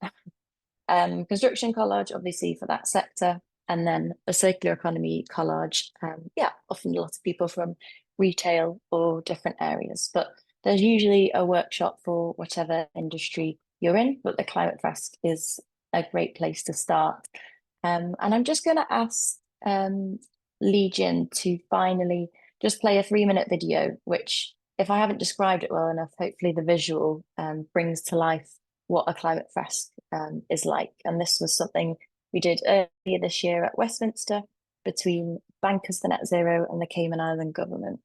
Construction collage, obviously, for that sector, and then the circular economy collage. Often a lot of people from retail or different areas, but there's usually a workshop for whatever industry you're in, but the climate fresque is a great place to start. And I'm just going to ask Li Jin to finally just play a 3-minute video, which, if I haven't described it well enough, hopefully the visual brings to life what a climate fresque is like. And this was something we did earlier this year at Westminster between Bankers for Net Zero and the Cayman Island government.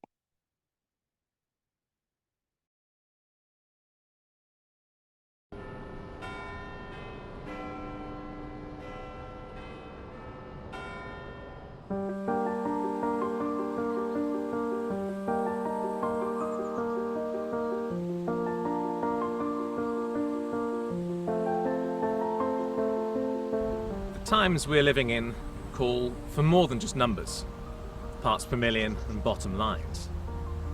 The times we're living in call for more than just numbers, parts per million and bottom lines.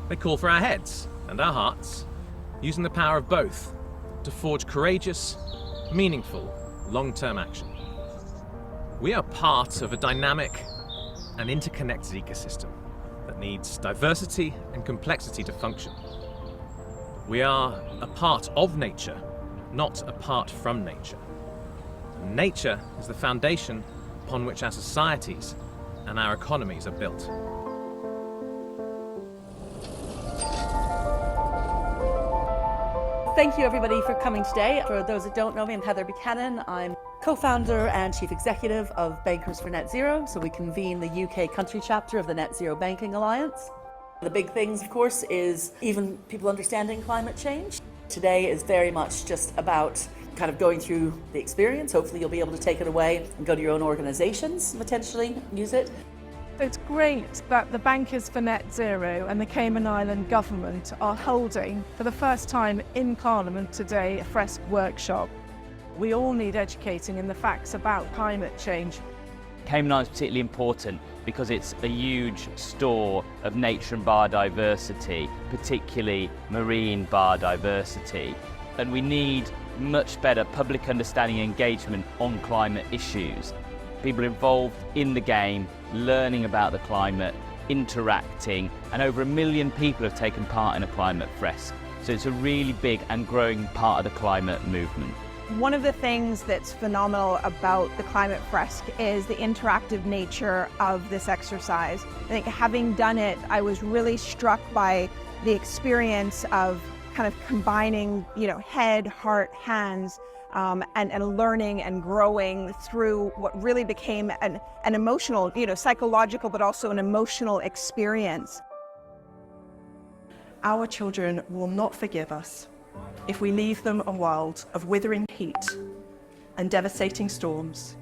They call for our heads and our hearts, using the power of both to forge courageous, meaningful, long-term action. We are part of a dynamic and interconnected ecosystem that needs diversity and complexity to function. We are a part of nature, not apart from nature. And nature is the foundation upon which our societies and our economies are built. Thank you everybody for coming today. For those that don't know me, I'm Heather Buchanan. I'm co-founder and chief executive of Bankers for Net Zero. So we convene the UK country chapter of the Net Zero Banking Alliance. The big things, of course, is even people understanding climate change. Today is very much just about kind of going through the experience. Hopefully you'll be able to take it away and go to your own organizations, potentially use it. It's great that the Bankers for Net Zero and the Cayman Island government are holding, for the first time in Parliament today, a fresque workshop. We all need educating in the facts about climate change. Cayman Islands is particularly important because it's a huge store of nature and biodiversity, particularly marine biodiversity. And we need much better public understanding and engagement on climate issues. People involved in the game, learning about the climate, interacting, and over 1 million people have taken part in a climate fresque. So it's a really big and growing part of the climate movement. One of the things that's phenomenal about the climate fresque is the interactive nature of this exercise. I think having done it, I was really struck by the experience of kind of combining, head, heart, hands, and learning and growing through what really became an emotional, psychological, but also an emotional experience. Our children will not forgive us if we leave them a world of withering heat and devastating storms,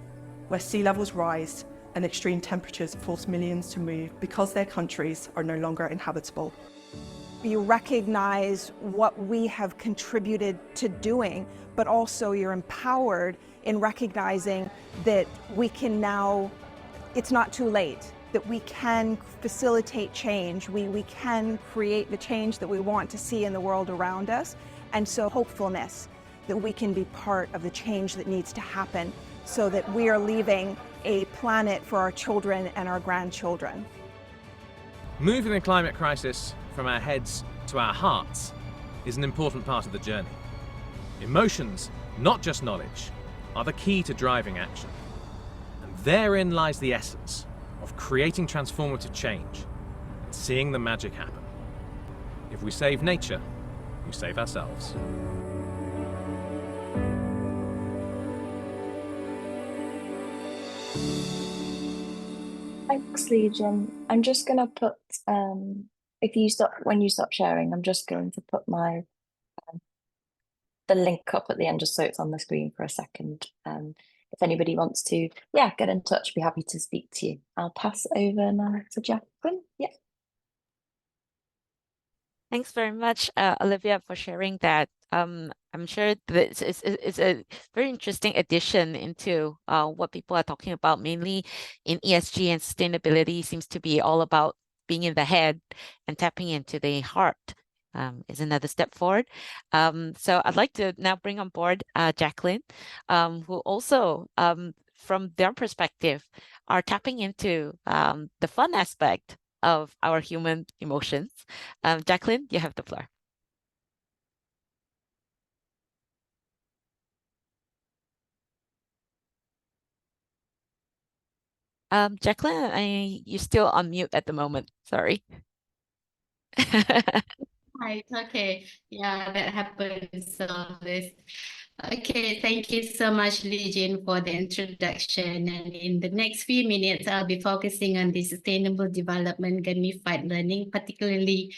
where sea levels rise and extreme temperatures force millions to move because their countries are no longer inhabitable. You recognize what we have contributed to doing, but also you're empowered in recognizing that we can now, it's not too late, that we can facilitate change, we can create the change that we want to see in the world around us, and so hopefulness that we can be part of the change that needs to happen so that we are leaving a planet for our children and our grandchildren. Moving the climate crisis from our heads to our hearts is an important part of the journey. Emotions, not just knowledge, are the key to driving action. And therein lies the essence of creating transformative change and seeing the magic happen. If we save nature, we save ourselves. Thanks, Legion. I'm just going to put, when you stop sharing, I'm just going to put the link up at the end just so it's on the screen for a second. If anybody wants to, get in touch, be happy to speak to you. I'll pass over now to Jacqueline. Yeah. Thanks very much, Olivia, for sharing that. I'm sure this is a very interesting addition into what people are talking about, mainly in ESG and sustainability. Seems to be all about being in the head and tapping into the heart. Is another step forward. So I'd like to now bring on board Jacqueline, who also, from their perspective, are tapping into the fun aspect of our human emotions. Jacqueline, you have the floor. Jacqueline, you're still on mute at the moment. Sorry. Right, okay. Yeah, that happens always. Okay, thank you so much, Legion, for the introduction. And in the next few minutes, I'll be focusing on the sustainable development gamified learning, particularly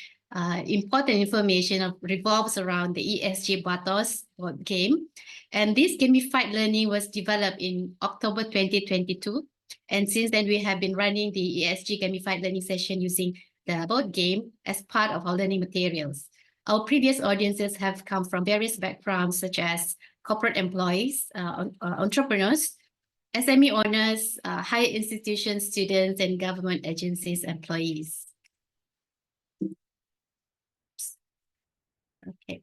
important information revolves around the ESG Batos board game. And this gamified learning was developed in October 2022. And since then, we have been running the ESG gamified learning session using the board game as part of our learning materials. Our previous audiences have come from various backgrounds, such as corporate employees, entrepreneurs, SME owners, higher institution students, and government agencies employees. Okay.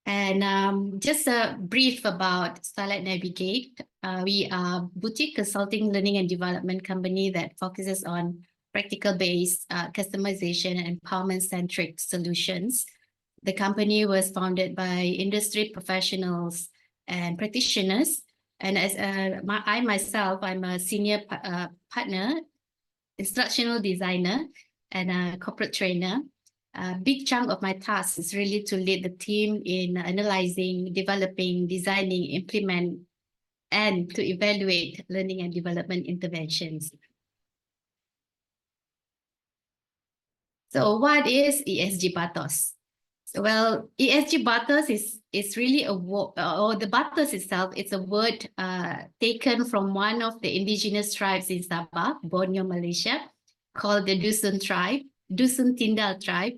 And just a brief about Starlight Navigate. We are a boutique consulting learning and development company that focuses on practical-based customization and empowerment-centric solutions. The company was founded by industry professionals and practitioners. And as I myself, I'm a senior partner, instructional designer, and a corporate trainer. A big chunk of my task is really to lead the team in analyzing, developing, designing, implement, and to evaluate learning and development interventions. So what is ESG Batos? Well, ESG Batos is really a word, or the Batos itself, it's a word taken from one of the indigenous tribes in Sabah, Borneo, Malaysia, called the Dusun tribe, Dusun Tindal tribe,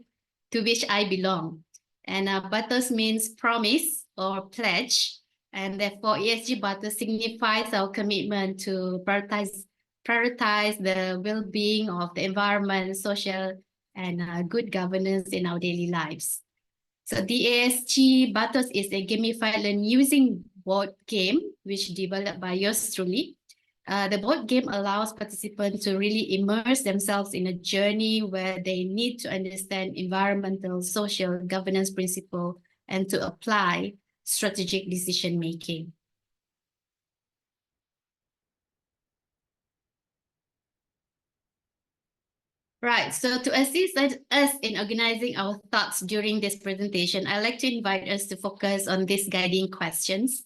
to which I belong. And Batos means promise or pledge. And therefore, ESG Batos signifies our commitment to prioritize the well-being of the environment, social, and good governance in our daily lives. So the ESG Batos is a gamified learning using board game, which developed by yours truly. The board game allows participants to really immerse themselves in a journey where they need to understand environmental, social, governance principles and to apply strategic decision making. Right, so to assist us in organizing our thoughts during this presentation, I'd like to invite us to focus on these guiding questions.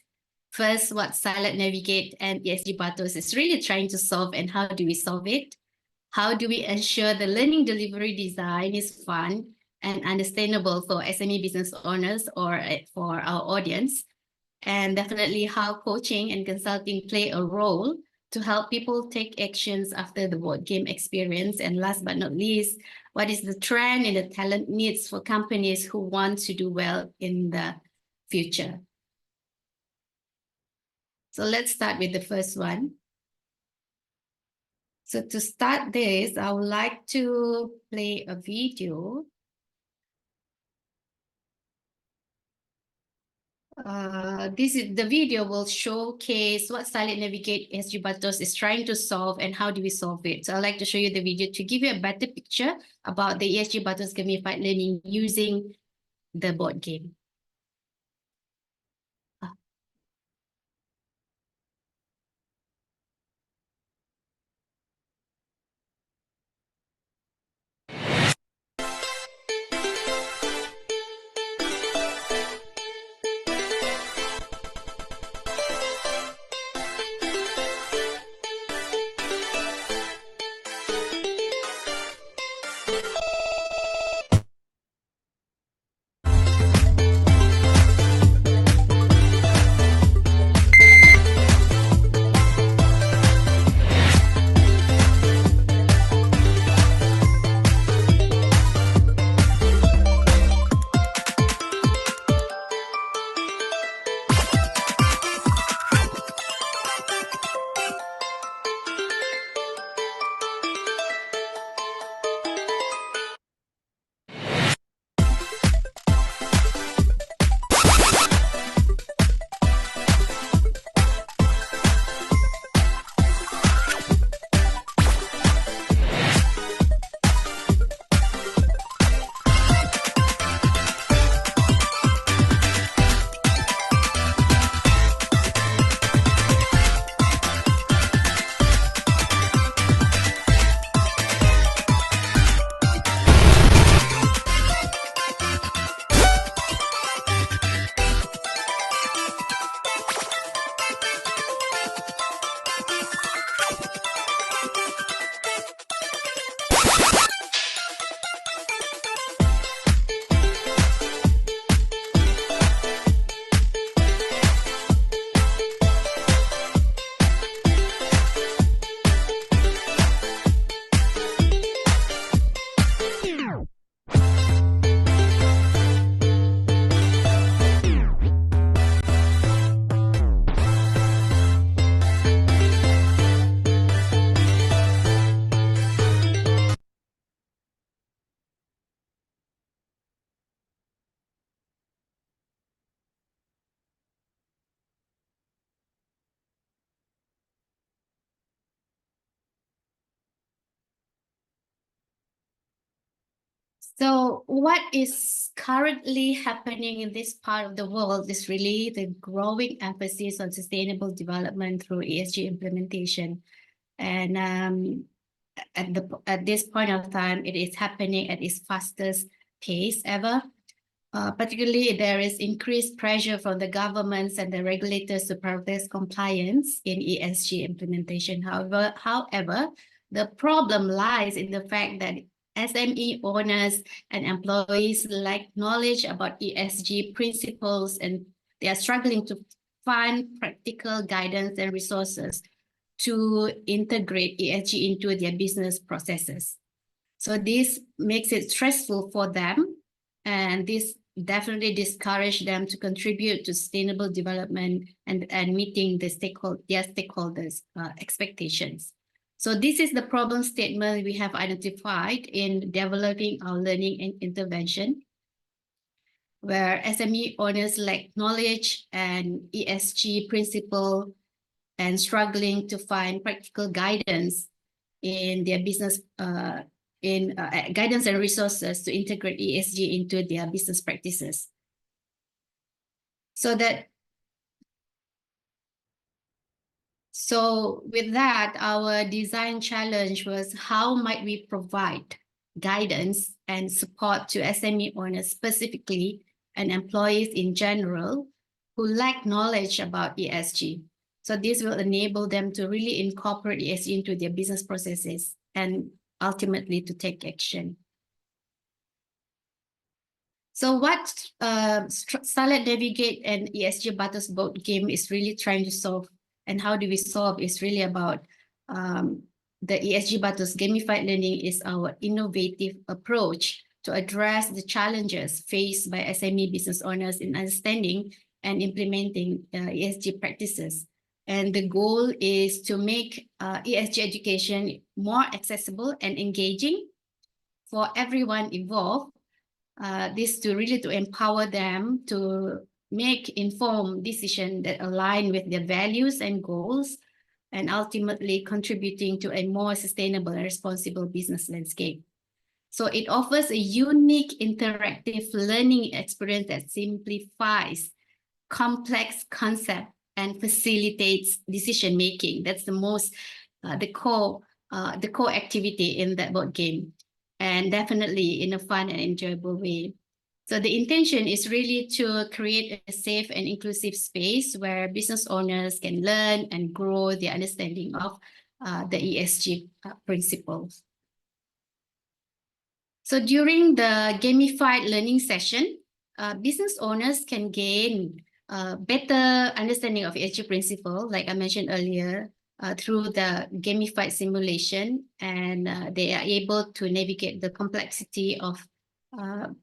First, what Starlight Navigate and ESG Batos is really trying to solve, and how do we solve it? How do we ensure the learning delivery design is fun and understandable for SME business owners or for our audience? And definitely how coaching and consulting play a role to help people take actions after the board game experience. And last but not least, what is the trend in the talent needs for companies who want to do well in the future? So let's start with the first one. So to start this, I would like to play a video. The video will showcase what Starlight Navigate ESG Batos is trying to solve and how do we solve it. So I'd like to show you the video to give you a better picture about the ESG Batos gamified learning using the board game. So what is currently happening in this part of the world is really the growing emphasis on sustainable development through ESG implementation. And at this point of time, it is happening at its fastest pace ever. Particularly, there is increased pressure from the governments and the regulators to prioritize compliance in ESG implementation. However, the problem lies in the fact that SME owners and employees lack knowledge about ESG principles, and they are struggling to find practical guidance and resources to integrate ESG into their business processes. So this makes it stressful for them, and this definitely discourage them to contribute to sustainable development and meeting their stakeholders' expectations. So this is the problem statement we have identified in developing our learning and intervention, where SME owners lack knowledge and ESG principle and struggling to find practical guidance in their business guidance and resources to integrate ESG into their business practices. So with that, our design challenge was, how might we provide guidance and support to SME owners specifically and employees in general who lack knowledge about ESG. So this will enable them to really incorporate ESG into their business processes and ultimately to take action. So what Starlight Navigate and ESG Batos board game is really trying to solve, and how do we solve, is really about the ESG Batos gamified learning is our innovative approach to address the challenges faced by SME business owners in understanding and implementing ESG practices. And the goal is to make ESG education more accessible and engaging for everyone involved. This to really to empower them to make informed decisions that align with their values and goals, and ultimately contributing to a more sustainable and responsible business landscape. So it offers a unique interactive learning experience that simplifies complex concepts and facilitates decision making. That's the most the core activity in that board game, and definitely in a fun and enjoyable way. So the intention is really to create a safe and inclusive space where business owners can learn and grow their understanding of the ESG principles. So during the gamified learning session, business owners can gain better understanding of ESG principle, like I mentioned earlier, through the gamified simulation, and they are able to navigate the complexity of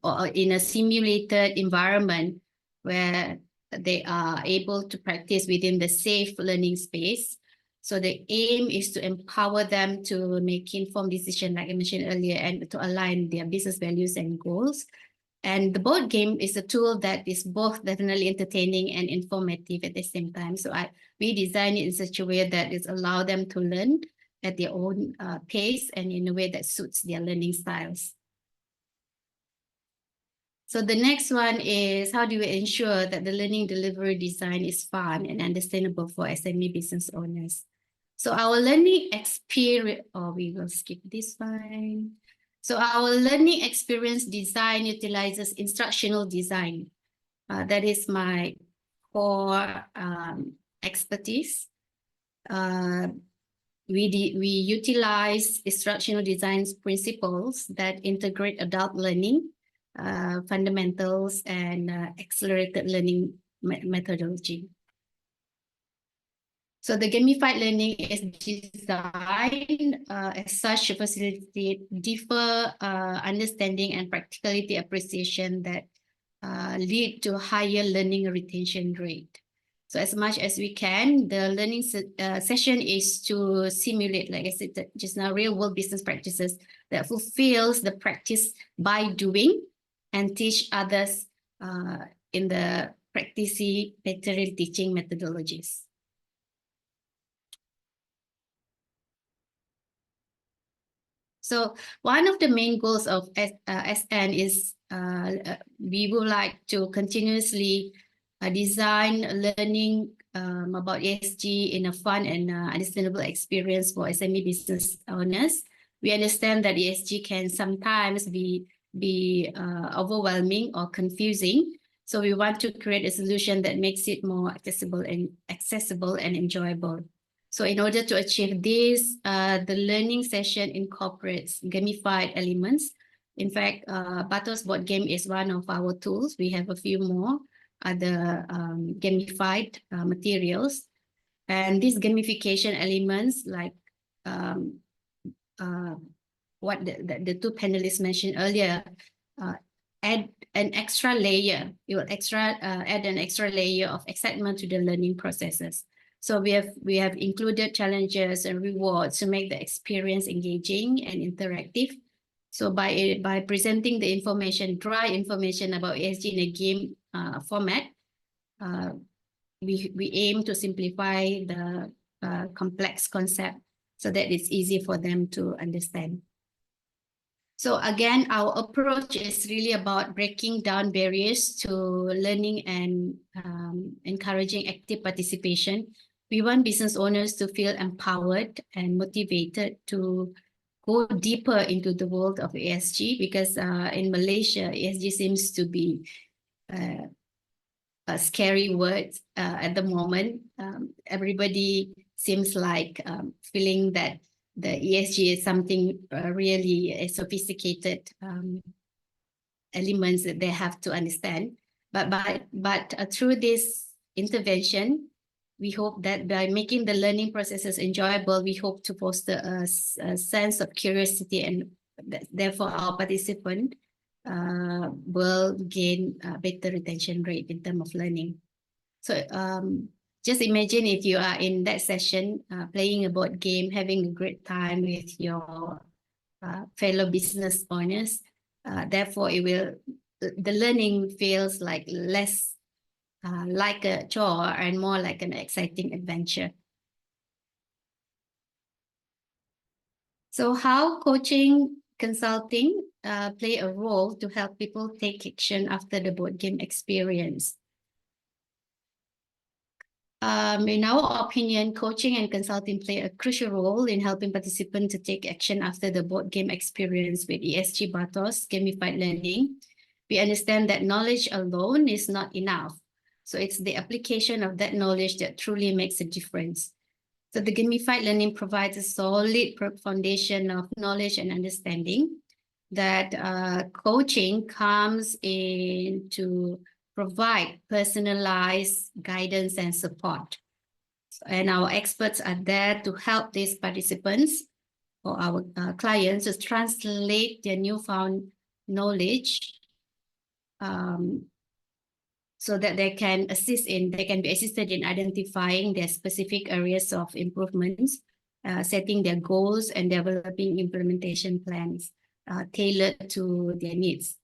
or in a simulated environment where they are able to practice within the safe learning space. So the aim is to empower them to make informed decisions, like I mentioned earlier, and to align their business values and goals. And the board game is a tool that is both definitely entertaining and informative at the same time. So we design it in such a way that it allows them to learn at their own pace and in a way that suits their learning styles. So the next one is, how do we ensure that the learning delivery design is fun and understandable for SME business owners? So our learning experience, we will skip this one. So our learning experience design utilizes instructional design. That is my core expertise. We utilize instructional design principles that integrate adult learning, fundamentals, and accelerated learning methodology. So the gamified learning is designed as such to facilitate deeper understanding and practicality appreciation that lead to higher learning retention rate. So as much as we can, the learning session is to simulate, like I said just now, real world business practices that fulfills the practice by doing and teach others in the practice-material teaching methodologies. So one of the main goals of SN is we would like to continuously design learning about ESG in a fun and understandable experience for SME business owners. We understand that ESG can sometimes be overwhelming or confusing. So we want to create a solution that makes it more accessible and enjoyable. So in order to achieve this, the learning session incorporates gamified elements. In fact, Batos board game is one of our tools. We have a few more other gamified materials. And these gamification elements, like what the two panelists mentioned earlier, add an extra layer. It will add an extra layer of excitement to the learning processes. So we have included challenges and rewards to make the experience engaging and interactive. So by presenting the information, dry information about ESG in a game format, we aim to simplify the complex concept so that it's easy for them to understand. So again, our approach is really about breaking down barriers to learning and encouraging active participation. We want business owners to feel empowered and motivated to go deeper into the world of ESG, because in Malaysia, ESG seems to be a scary word at the moment. Everybody seems like feeling that the ESG is something really a sophisticated elements that they have to understand. But through this intervention, we hope that by making the learning processes enjoyable, we hope to foster a sense of curiosity, and therefore our participant will gain a better retention rate in terms of learning. So just imagine if you are in that session, playing a board game, having a great time with your fellow business owners. Therefore, the learning feels like less like a chore and more like an exciting adventure. So how coaching, consulting play a role to help people take action after the board game experience? In our opinion, coaching and consulting play a crucial role in helping participants to take action after the board game experience with ESG Batos, gamified learning. We understand that knowledge alone is not enough. So it's the application of that knowledge that truly makes a difference. So the gamified learning provides a solid foundation of knowledge and understanding that coaching comes in to provide personalized guidance and support. And our experts are there to help these participants or our clients to translate their newfound knowledge so that they can be assisted in identifying their specific areas of improvements, setting their goals and developing implementation plans tailored to their needs.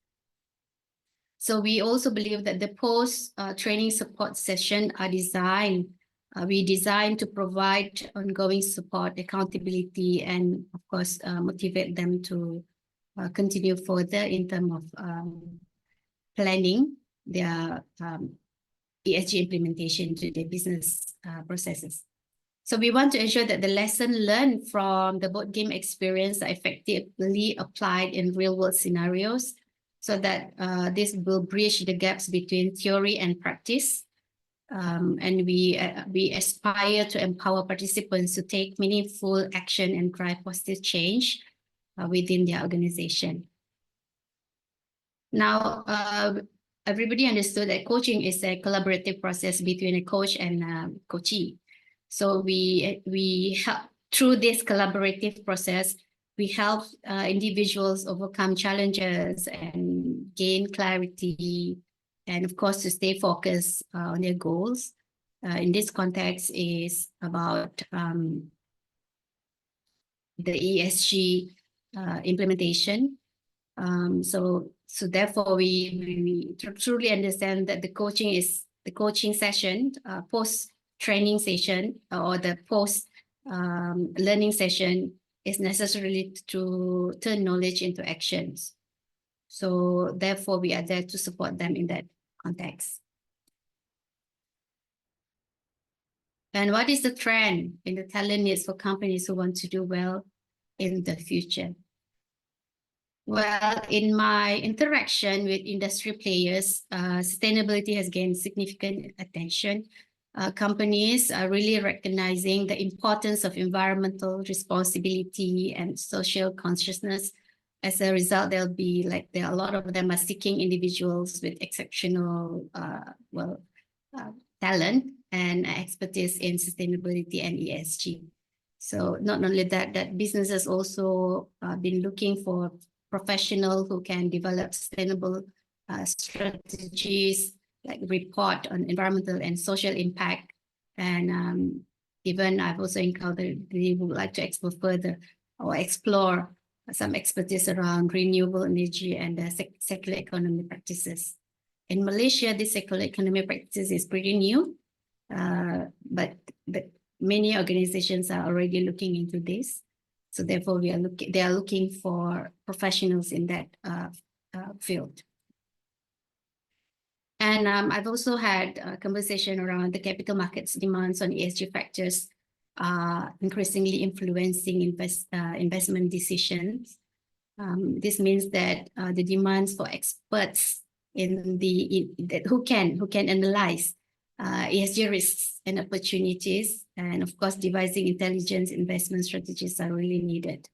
So we also believe that the post-training support session are designed to provide ongoing support, accountability, and of course, motivate them to continue further in terms of planning their ESG implementation to their business processes. So we want to ensure that the lesson learned from the board game experience are effectively applied in real-world scenarios, so that this will bridge the gaps between theory and practice. And we aspire to empower participants to take meaningful action and drive positive change within their organization. Now, everybody understood that coaching is a collaborative process between a coach and a coachee. So we help through this collaborative process. We help individuals overcome challenges and gain clarity, and of course to stay focused on their goals. In this context is about the ESG implementation. So therefore we truly understand that the coaching session, post-training session, or the post-learning session is necessarily to turn knowledge into actions. So therefore, we are there to support them in that context. And what is the trend in the talent needs for companies who want to do well in the future? Well, in my interaction with industry players, sustainability has gained significant attention. Companies are really recognizing the importance of environmental responsibility and social consciousness. As a result, a lot of them are seeking individuals with exceptional talent and expertise in sustainability and ESG. So not only that businesses also been looking for professionals who can develop sustainable strategies, like report on environmental and social impact. And even I've also encountered they would like to explore further or explore some expertise around renewable energy and circular economy practices. In Malaysia, this circular economy practices is pretty new, but many organizations are already looking into this. So therefore, they are looking for professionals in that field. And I've also had a conversation around the capital markets demands on ESG factors are increasingly influencing investment decisions. This means that the demands for experts who can analyze ESG risks and opportunities, and of course, devising intelligent investment strategies are really needed.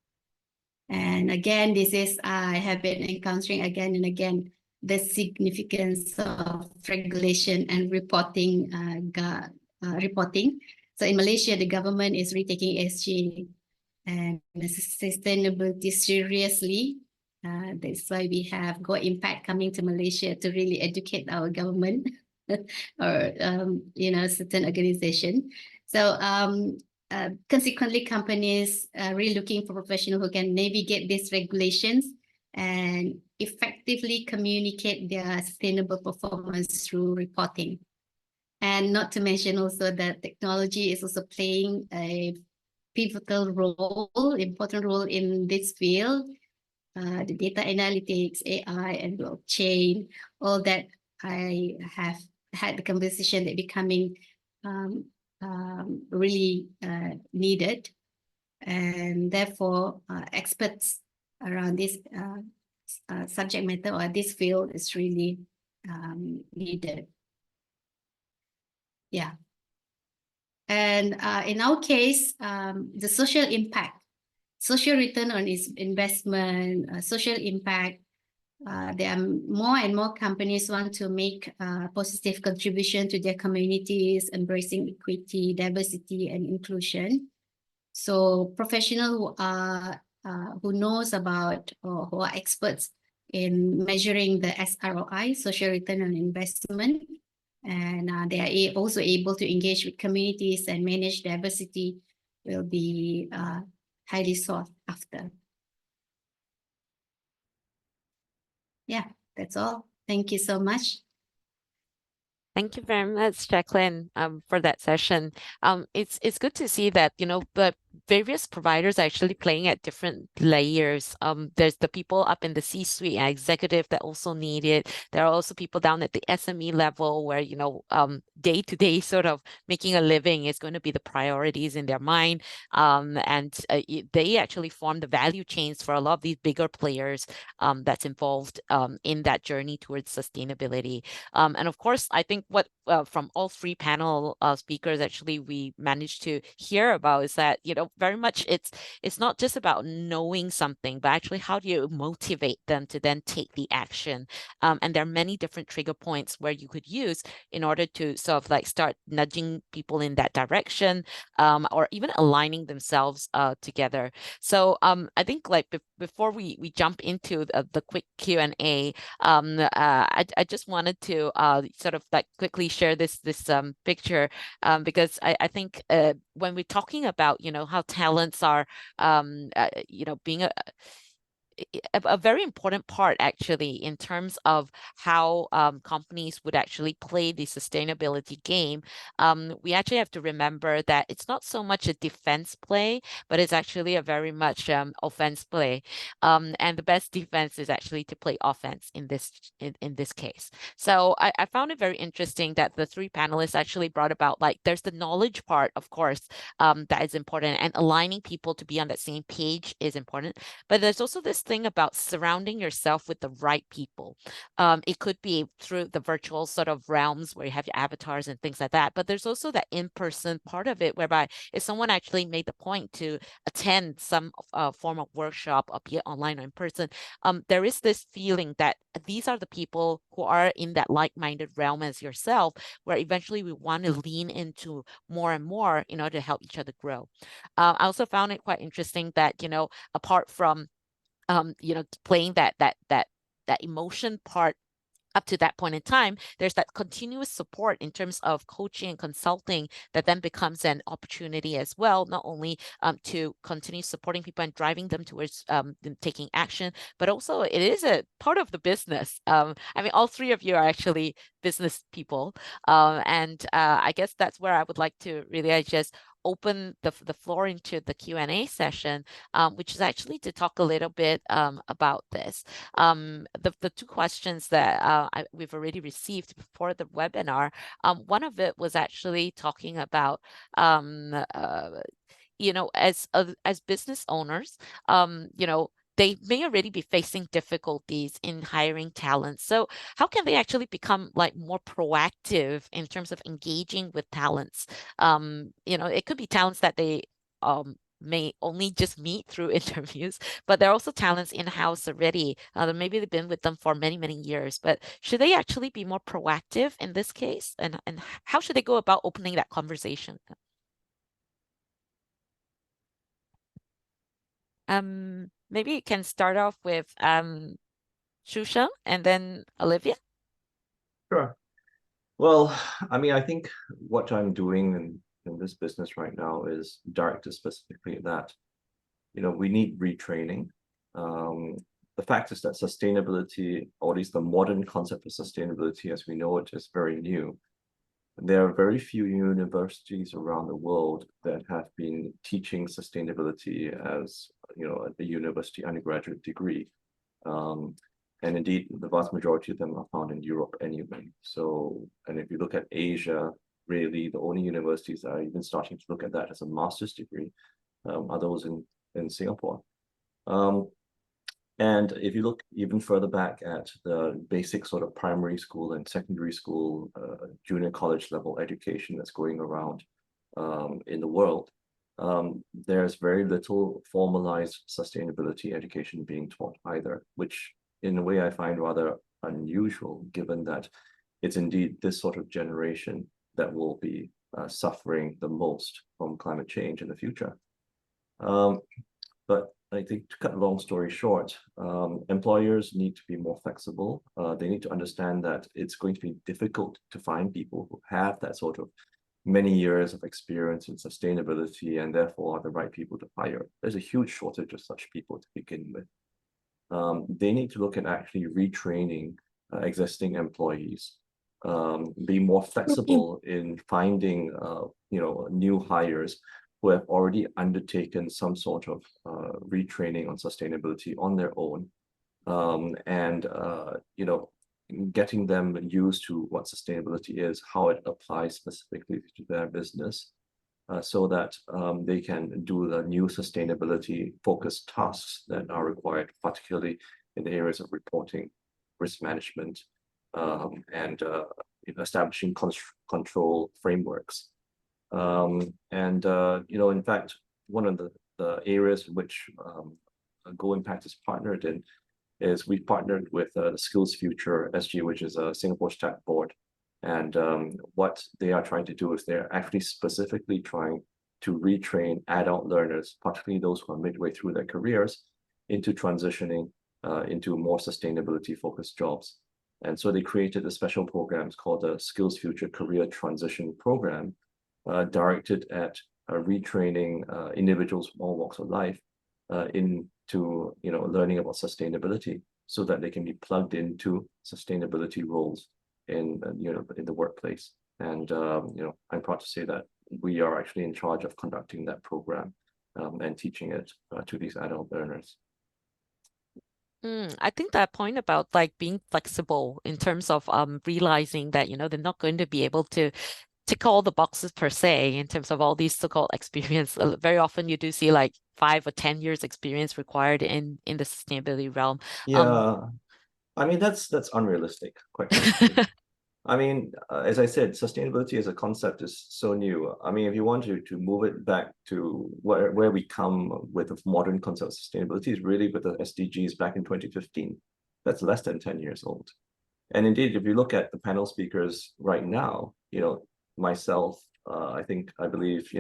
And again, I have been encountering again and again the significance of regulation and reporting. So in Malaysia, the government is really taking ESG and sustainability seriously. That's why we have GoImpact coming to Malaysia to really educate our government or certain organization. So consequently, companies are really looking for professionals who can navigate these regulations and effectively communicate their sustainable performance through reporting. And not to mention also that technology is also playing a pivotal role, important role in this field. The data analytics, AI, and blockchain, all that I have had the conversation that becoming really needed, and therefore experts around this subject matter or this field is really needed. Yeah. And in our case, the social impact, social return on its investment, social impact, there are more and more companies want to make a positive contribution to their communities, embracing equity, diversity, and inclusion. So professionals who knows about or who are experts in measuring the SROI, social return on investment, and they are also able to engage with communities and manage diversity will be highly sought after. Yeah, that's all. Thank you so much. Thank you very much, Jacqueline, for that session. It's good to see that, the various providers are actually playing at different layers. There's the people up in the C-suite and executive that also need it. There are also people down at the SME level where, day-to-day sort of making a living is going to be the priorities in their mind. And they actually form the value chains for a lot of these bigger players that's involved in that journey towards sustainability. And of course, I think what from all three panel speakers actually we managed to hear about is that, very much it's not just about knowing something, but actually how do you motivate them to then take the action? And there are many different trigger points where you could use in order to sort of like start nudging people in that direction, or even aligning themselves together. So I think like before we jump into the quick Q&A, I just wanted to sort of like quickly share this picture because I think when we're talking about how talents are being a very important part actually in terms of how companies would actually play the sustainability game. We actually have to remember that it's not so much a defense play, but it's actually a very much offense play. And the best defense is actually to play offense in this case. So I found it very interesting that the three panelists actually brought about, like, there's the knowledge part, of course, that is important, and aligning people to be on that same page is important. But there's also this thing about surrounding yourself with the right people. It could be through the virtual sort of realms where you have your avatars and things like that, but there's also that in-person part of it, whereby if someone actually made the point to attend some form of workshop, be it online or in person, there is this feeling that these are the people who are in that like-minded realm as yourself, where eventually we want to lean into more and more in order to help each other grow. I also found it quite interesting that, apart from playing that emotion part up to that point in time, there's that continuous support in terms of coaching and consulting that then becomes an opportunity as well, not only to continue supporting people and driving them towards them taking action, but also it is a part of the business. I mean, all three of you are actually business people, and I guess that's where I would like to really just open the floor into the Q&A session, which is actually to talk a little bit about this. The two questions that we've already received before the webinar, one of it was actually talking about as business owners, they may already be facing difficulties in hiring talent. So how can they actually become like more proactive in terms of engaging with talents? It could be talents that they may only just meet through interviews, but there are also talents in-house already. Maybe they've been with them for many, many years, but should they actually be more proactive in this case? And how should they go about opening that conversation? Maybe you can start off with Shusha and then Olivia. Sure. Well, I mean, I think what I'm doing in this business right now is directed specifically at that. We need retraining. The fact is that sustainability, or at least the modern concept of sustainability as we know it, is very new. There are very few universities around the world that have been teaching sustainability as, a university undergraduate degree. And indeed, the vast majority of them are found in Europe anyway. So, and if you look at Asia, really the only universities that are even starting to look at that as a master's degree are those in Singapore. And if you look even further back at the basic sort of primary school and secondary school, junior college level education that's going around in the world, there's very little formalized sustainability education being taught either, which in a way I find rather unusual, given that it's indeed this sort of generation that will be suffering the most from climate change in the future. But I think, to cut a long story short, employers need to be more flexible. They need to understand that it's going to be difficult to find people who have that sort of many years of experience in sustainability and therefore are the right people to hire. There's a huge shortage of such people to begin with. They need to look at actually retraining existing employees, be more flexible in finding new hires who have already undertaken some sort of retraining on sustainability on their own, and getting them used to what sustainability is, how it applies specifically to their business, so that they can do the new sustainability focused tasks that are required, particularly in the areas of reporting, risk management, and establishing control frameworks. In fact, one of the areas in which GoImpact is partnered in is we partnered with the Skills Future SG, which is a Singapore tech board. And what they are trying to do is they're actually specifically trying to retrain adult learners, particularly those who are midway through their careers, into transitioning into more sustainability focused jobs. And so they created a special program called the Skills Future Career Transition Program, directed at retraining individuals from all walks of life into learning about sustainability, so that they can be plugged into sustainability roles in the workplace. And I'm proud to say that we are actually in charge of conducting that program and teaching it to these adult learners. I think that point about like being flexible in terms of realizing that they're not going to be able to tick all the boxes per se in terms of all these so-called experience. Very often you do see like 5 or 10 years experience required in the sustainability realm. Yeah, I mean that's unrealistic, quite frankly. I mean, as I said, sustainability as a concept is so new. I mean, if you want to move it back to where we come with a modern concept of sustainability is really with the SDGs back in 2015. That's less than 10 years old. And indeed, if you look at the panel speakers right now, myself, I believe,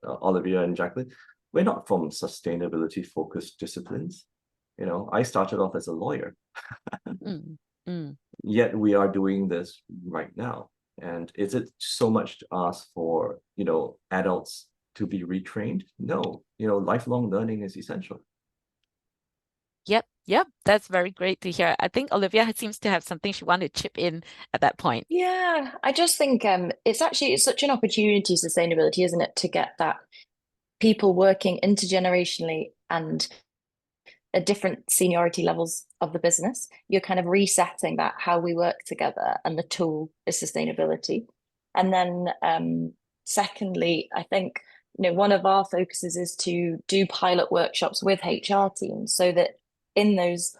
Olivia and Jacqueline, we're not from sustainability focused disciplines. I started off as a lawyer. Yet we are doing this right now. And is it so much to ask for, adults to be retrained? No, lifelong learning is essential. Yep, that's very great to hear. I think Olivia seems to have something she wanted to chip in at that point. Yeah, I just think it's such an opportunity, sustainability, isn't it, to get that people working intergenerationally and at different seniority levels of the business. You're kind of resetting that, how we work together, and the tool is sustainability. And then secondly, I think one of our focuses is to do pilot workshops with HR teams so that in those,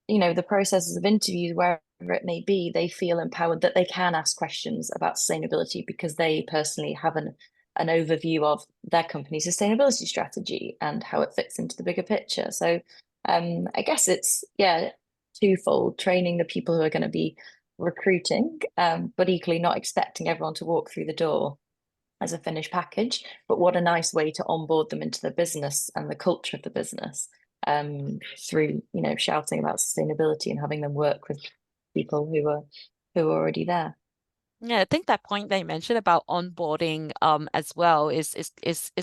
the processes of interviews, wherever it may be, they feel empowered that they can ask questions about sustainability because they personally have an overview of their company's sustainability strategy and how it fits into the bigger picture. So I guess it's, twofold: training the people who are going to be recruiting, but equally not expecting everyone to walk through the door as a finished package, but what a nice way to onboard them into the business and the culture of the business, through shouting about sustainability and having them work with people who are already there. Yeah, I think that point that you mentioned about onboarding as well is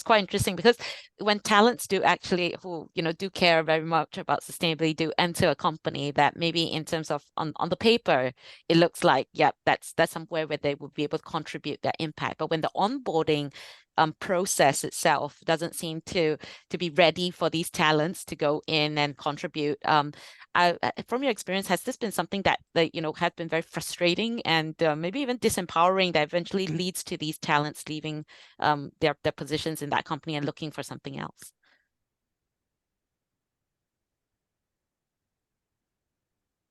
quite interesting, because when talents do actually, who do care very much about sustainability, do enter a company that maybe in terms of on the paper it looks like, that's somewhere where they would be able to contribute their impact, but when the onboarding process itself doesn't seem to be ready for these talents to go in and contribute. From your experience, has this been something that has been very frustrating and maybe even disempowering, that eventually leads to these talents leaving their positions in that company and looking for something else?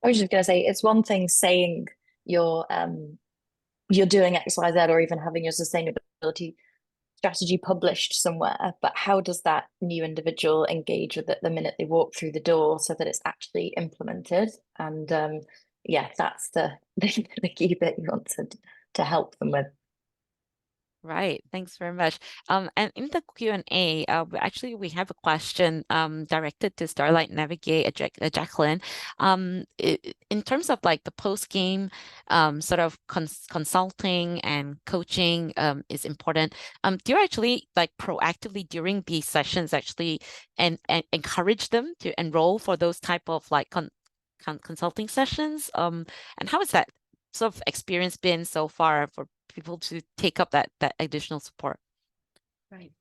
I was just going to say, it's one thing saying you're doing X, Y, Z, or even having your sustainability strategy published somewhere, but how does that new individual engage with it the minute they walk through the door so that it's actually implemented? And that's the key bit you want to help them with. Right. Thanks very much. And in the Q&A, we have a question directed to Starlight Navigate, Jacqueline. In terms of like the post-game sort of consulting and coaching is important. Do you actually like proactively during these sessions actually and encourage them to enroll for those type of like consulting sessions? And how has that sort of experience been so far for people to take up that additional support? Right.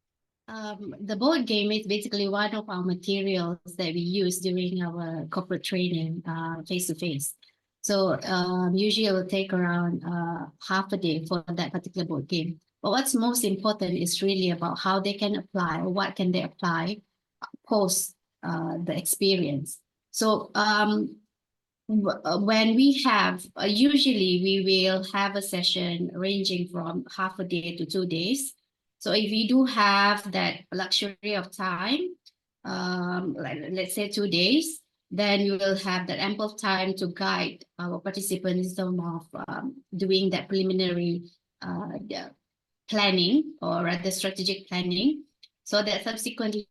The board game is basically one of our materials that we use during our corporate training face-to-face. So usually it will take around half a day for that particular board game. But what's most important is really about how they can apply, or what can they apply post the experience. So when we have, usually we will have a session ranging from half a day to 2 days. So if you do have that luxury of time, like let's say 2 days, then you will have that ample time to guide our participants in terms of doing that preliminary planning, or rather strategic planning, so that subsequently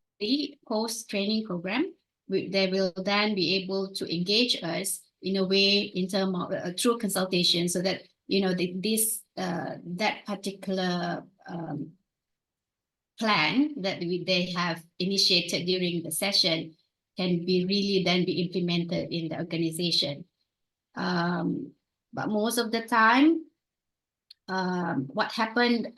post-training program, they will then be able to engage us in a way in terms of through consultation, so that that particular plan that they have initiated during the session can be really then be implemented in the organization. But most of the time, what happened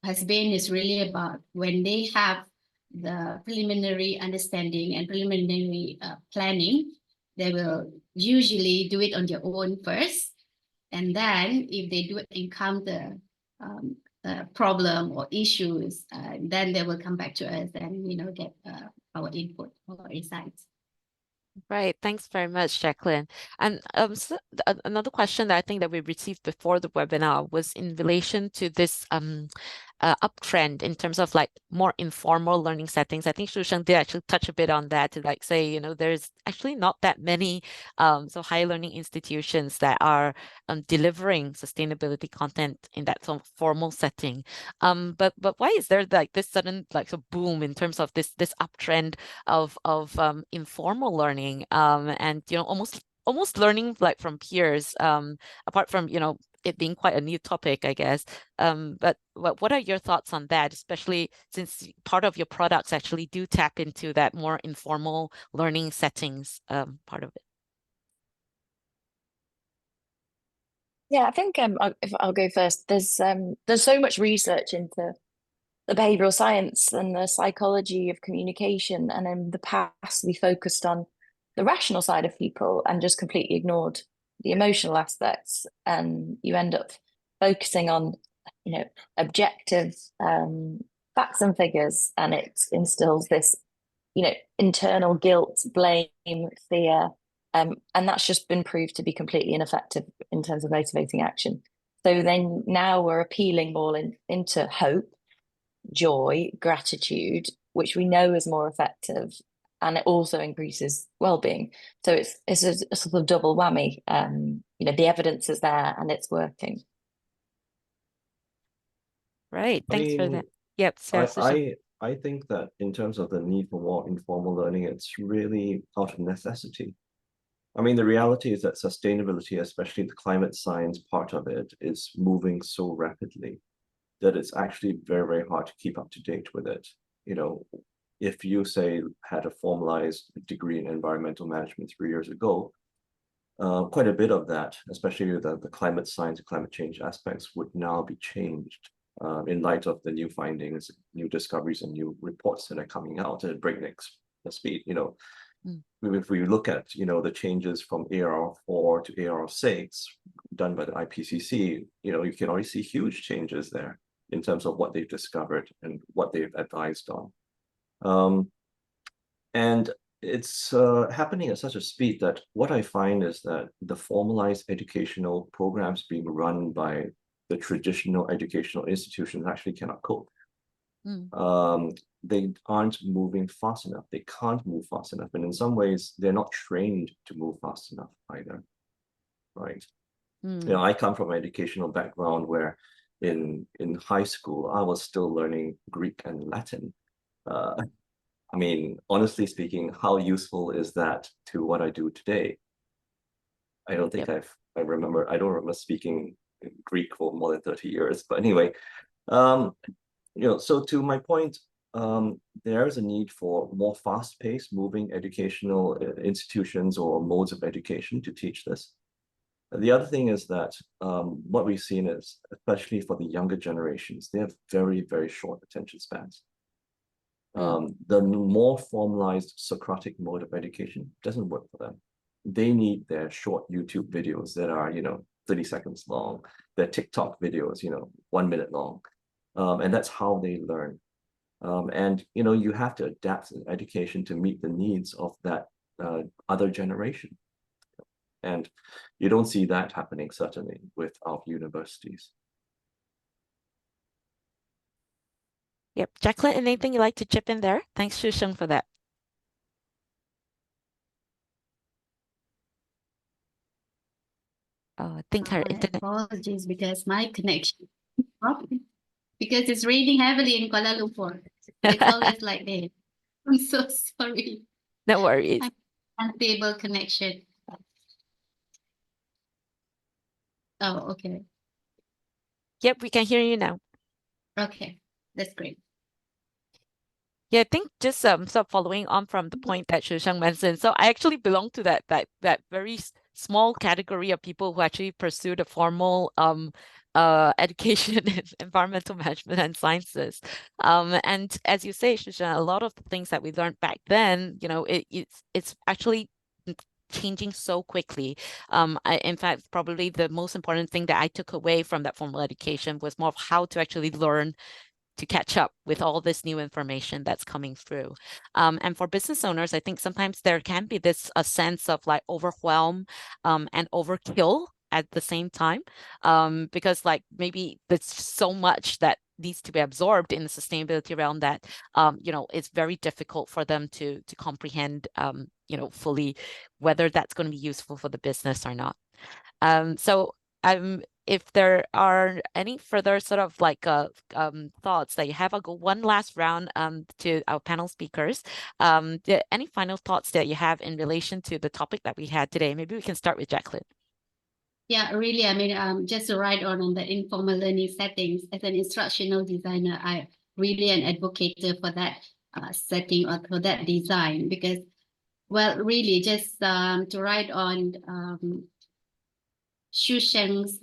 has been is really about when they have the preliminary understanding and preliminary planning, they will usually do it on their own first. And then if they do encounter problem or issues, then they will come back to us and get our input or insights. Right. Thanks very much, Jacqueline. And so another question that I think that we received before the webinar was in relation to this uptrend in terms of like more informal learning settings. I think Shu Sheng did actually touch a bit on that, to like say, there's actually not that many so higher learning institutions that are delivering sustainability content in that sort of formal setting. But why is there like this sudden like a boom in terms of this uptrend of informal learning and almost learning like from peers, apart from it being quite a new topic, I guess. But what are your thoughts on that, especially since part of your products actually do tap into that more informal learning settings part of it? Yeah, I think if I'll go first, there's so much research into the behavioral science and the psychology of communication, and in the past we focused on the rational side of people and just completely ignored the emotional aspects, and you end up focusing on objective facts and figures, and it instills this, internal guilt, blame, fear, and that's just been proved to be completely ineffective in terms of motivating action. So then now we're appealing more into hope, joy, gratitude, which we know is more effective, and it also increases well-being. So it's a sort of double whammy. The evidence is there and it's working. Right. Thanks for that. mean, Yep. So, I think that in terms of the need for more informal learning, it's really out of necessity. I mean, the reality is that sustainability, especially the climate science part of it, is moving so rapidly that it's actually very, very hard to keep up to date with it. If you say had a formalized degree in environmental management 3 years ago, quite a bit of that, especially the climate science and climate change aspects, would now be changed in light of the new findings, new discoveries, and new reports that are coming out at breakneck speed. If we look at the changes from AR4 to AR6 done by the IPCC, you can already see huge changes there in terms of what they've discovered and what they've advised on. And it's happening at such a speed that what I find is that the formalized educational programs being run by the traditional educational institutions actually cannot cope. They aren't moving fast enough. They can't move fast enough. And in some ways, they're not trained to move fast enough either, right? I come from an educational background where in high school, I was still learning Greek and Latin. I mean, honestly speaking, how useful is that to what I do today? I don't think I don't remember speaking Greek for more than 30 years. But anyway, so to my point, there is a need for more fast-paced moving educational institutions or modes of education to teach this. The other thing is that what we've seen is, especially for the younger generations, they have very, very short attention spans. The more formalized Socratic mode of education doesn't work for them. They need their short YouTube videos that are, 30 seconds long, their TikTok videos, 1 minute long. And that's how they learn. And you have to adapt education to meet the needs of that other generation. And you don't see that happening, certainly, with our universities. Yep. Jacqueline, anything you'd like to chip in there? Thanks, Shu Sheng, for that. Oh, I think her internet. Apologies because my connection is broken. Because it's raining heavily in Kuala Lumpur. It's always like that. I'm so sorry. No worries. Unstable connection. Oh, okay. Yep, we can hear you now. Okay, that's great. Yeah, I think just sort of following on from the point that Shu Sheng mentioned. So I actually belong to that very small category of people who actually pursue the formal education in environmental management and sciences. And as you say, Shu Sheng, a lot of the things that we learned back then, it's actually changing so quickly. In fact, probably the most important thing that I took away from that formal education was more of how to actually learn to catch up with all this new information that's coming through. And for business owners, I think sometimes there can be a sense of like overwhelm and overkill at the same time, because like maybe there's so much that needs to be absorbed in the sustainability realm that it's very difficult for them to comprehend fully whether that's going to be useful for the business or not. So if there are any further sort of like thoughts that you have, I'll go one last round to our panel speakers. Any final thoughts that you have in relation to the topic that we had today? Maybe we can start with Jacqueline. Yeah, really, I mean, just to write on the informal learning settings, as an instructional designer, I really an advocate for that setting or for that design, because, well, really just to write on Shu Sheng's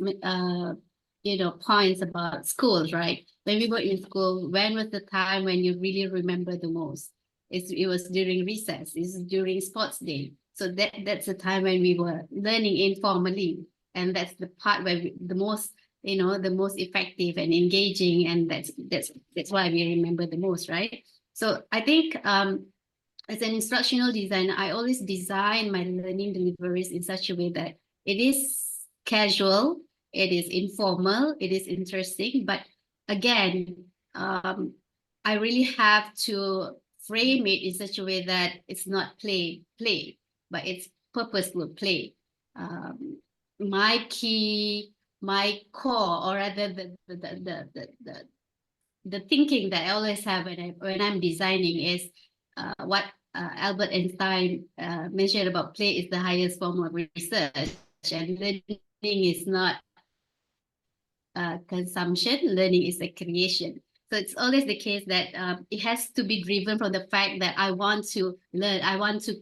points about schools, right? When we were in school, when was the time when you really remember the most? It was during recess, it's during sports day. So that's the time when we were learning informally. And that's the part where the most the most effective and engaging, and that's why we remember the most, right? So I think as an instructional designer, I always design my learning deliveries in such a way that it is casual, it is informal, it is interesting, but again, I really have to frame it in such a way that it's not play, but it's purposeful play. My core, or rather the thinking that I always have when I'm designing is what Albert Einstein mentioned about play is the highest form of research, and learning is not consumption, learning is a creation. So it's always the case that it has to be driven from the fact that I want to learn, I want to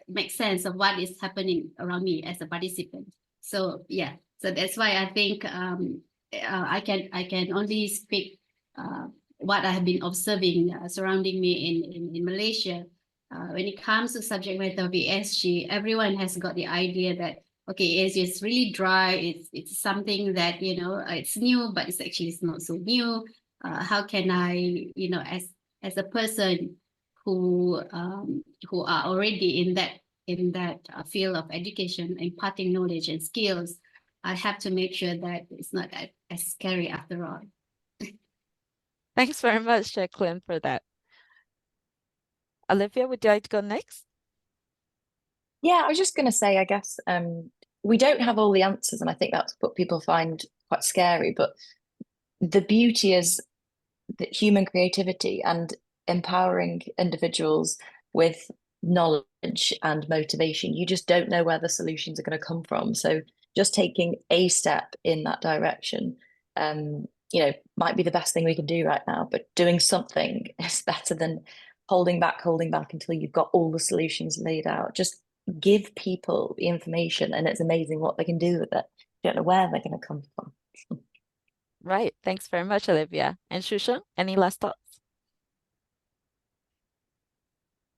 make sense of what is happening around me as a participant. So yeah, so that's why I think I can only speak what I have been observing surrounding me in Malaysia. When it comes to subject matter of ESG, everyone has got the idea that okay, ESG is really dry. It's something that it's new, but it's not so new. How can I, as a person who are already in that field of education, imparting knowledge and skills, I have to make sure that it's not as scary after all. Thanks very much, Jacqueline, for that. Olivia, would you like to go next? Yeah, I was just going to say, I guess we don't have all the answers, and I think that's what people find quite scary. But the beauty is that human creativity and empowering individuals with knowledge and motivation. You just don't know where the solutions are going to come from. So just taking a step in that direction, might be the best thing we can do right now. But doing something is better than holding back until you've got all the solutions laid out. Just give people the information, and it's amazing what they can do with it. You don't know where they're going to come from. Right. Thanks very much, Olivia. And Shushan, any last thoughts?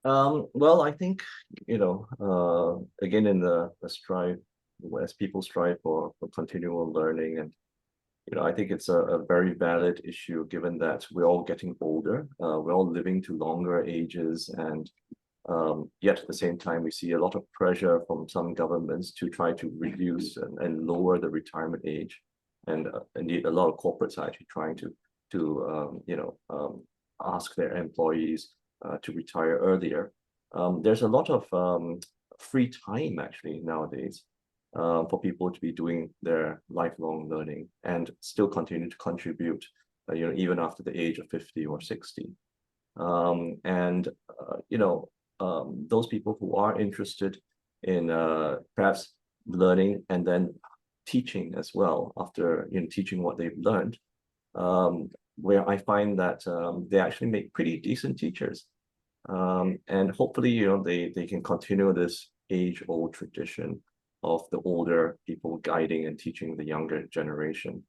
Well, I think, again, in the strive, as people strive for continual learning, and I think it's a very valid issue, given that we're all getting older, we're all living to longer ages, and yet at the same time, we see a lot of pressure from some governments to try to reduce and lower the retirement age. And indeed, a lot of corporates are actually trying to ask their employees to retire earlier. There's a lot of free time actually nowadays for people to be doing their lifelong learning and still continue to contribute, even after the age of 50 or 60. Those people who are interested in perhaps learning and then teaching as well, after teaching what they've learned, where I find that they actually make pretty decent teachers, and hopefully they can continue this age-old tradition of the older people guiding and teaching the younger generation.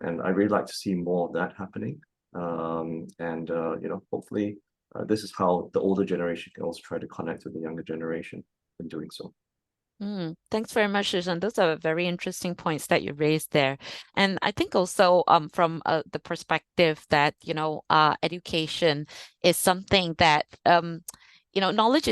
And I really like to see more of that happening, hopefully this is how the older generation can also try to connect with the younger generation in doing so. Thanks very much, Susan. Those are very interesting points that you raised there. And I think also from the perspective that, education is something that, knowledge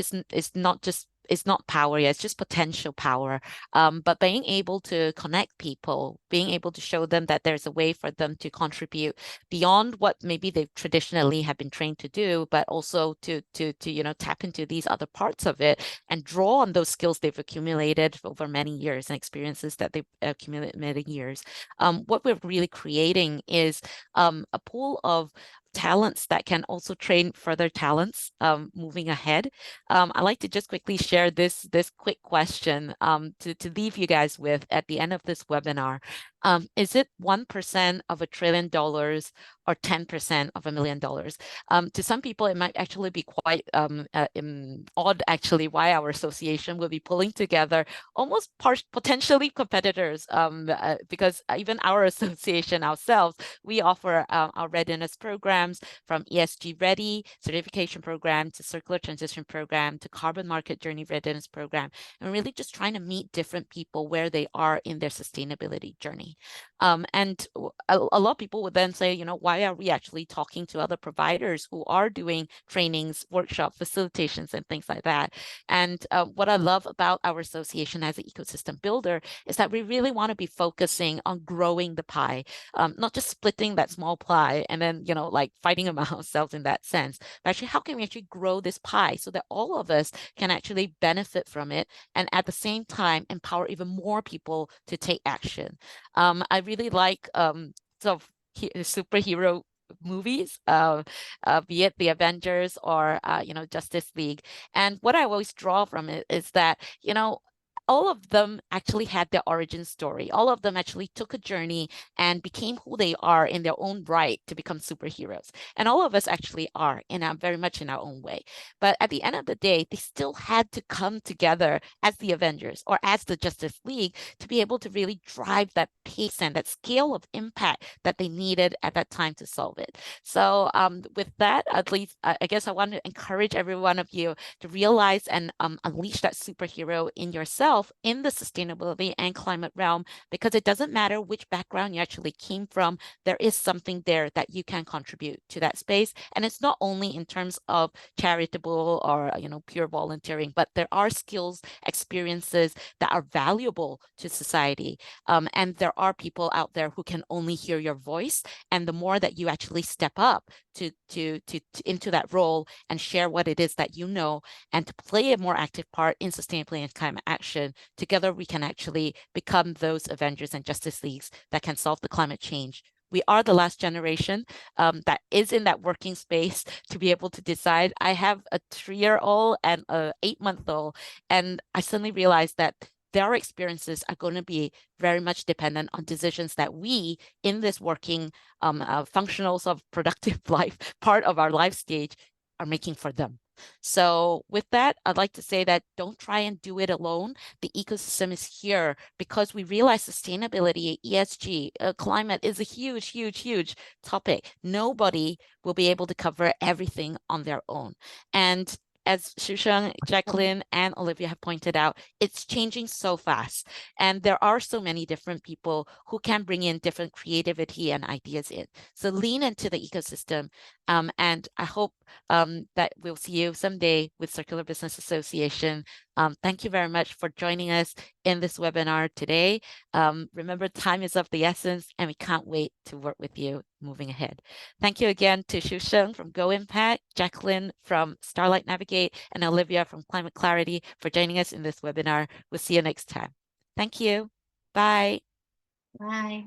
is not power, it's just potential power. But being able to connect people, being able to show them that there's a way for them to contribute beyond what maybe they traditionally have been trained to do, but also to tap into these other parts of it and draw on those skills they've accumulated over many years and experiences that they've accumulated many years. What we're really creating is a pool of talents that can also train further talents moving ahead. I'd like to just quickly share this quick question to leave you guys with at the end of this webinar. Is it 1% of $1 trillion or 10% of $1 million? To some people, it might actually be quite odd, actually, why our association will be pulling together almost potentially competitors, because even our association ourselves, we offer our readiness programs from ESG Ready certification program to circular transition program to carbon market journey readiness program, and really just trying to meet different people where they are in their sustainability journey. journey. And a lot of people would then say, you know, why are we actually talking to other providers who are doing trainings, workshops, facilitations, and things like that? And what I love about our association as an ecosystem builder is that we really want to be focusing on growing the pie, not just splitting that small pie and then, you know, like fighting among ourselves in that sense, but actually how can we actually grow this pie so that all of us can actually benefit from it and at the same time empower even more people to take action. I really like sort of superhero movies, be it the Avengers or you know, Justice League. And what I always draw from it is that, you know, all of them actually had their origin story. All of them actually took a journey and became who they are in their own right to become superheroes. And all of us actually are very much in our own way. But at the end of the day, they still had to come together as the Avengers or as the Justice League to be able to really drive that pace and that scale of impact that they needed at that time to solve it. So with that, at least I guess I want to encourage every one of you to realize and unleash that superhero in yourself in the sustainability and climate realm, because it doesn't matter which background you actually came from, there is something there that you can contribute to that space. And it's not only in terms of charitable or, you know, pure volunteering, but there are skills, experiences that are valuable to society. And there are people out there who can only hear your voice. And the more that you actually step up into that role and share what it is that you know, and to play a more active part in sustainability and climate action, together we can actually become those Avengers and Justice Leagues that can solve the climate change. We are the last generation that is in that working space to be able to decide. I have a 3-year-old and a 8-month-old, and I suddenly realized that their experiences are going to be very much dependent on decisions that we in this working functional sort of productive life part of our life stage are making for them. So with that, I'd like to say that don't try and do it alone. The ecosystem is here because we realize sustainability, ESG, climate is a huge, huge, huge topic. Nobody will be able to cover everything on their own. And as Shusheng, Jacqueline, and Olivia have pointed out, it's changing so fast. And there are so many different people who can bring in different creativity and ideas in. So lean into the ecosystem. And I hope that we'll see you someday with Circular Business Association. Thank you very much for joining us in this webinar today. Remember, time is of the essence, and we can't wait to work with you moving ahead. Thank you again to Shusheng from GoImpact, Jacqueline from Starlight Navigate, and Olivia from Climate Clarity for joining us in this webinar. We'll see you next time. Thank you. Bye. Bye.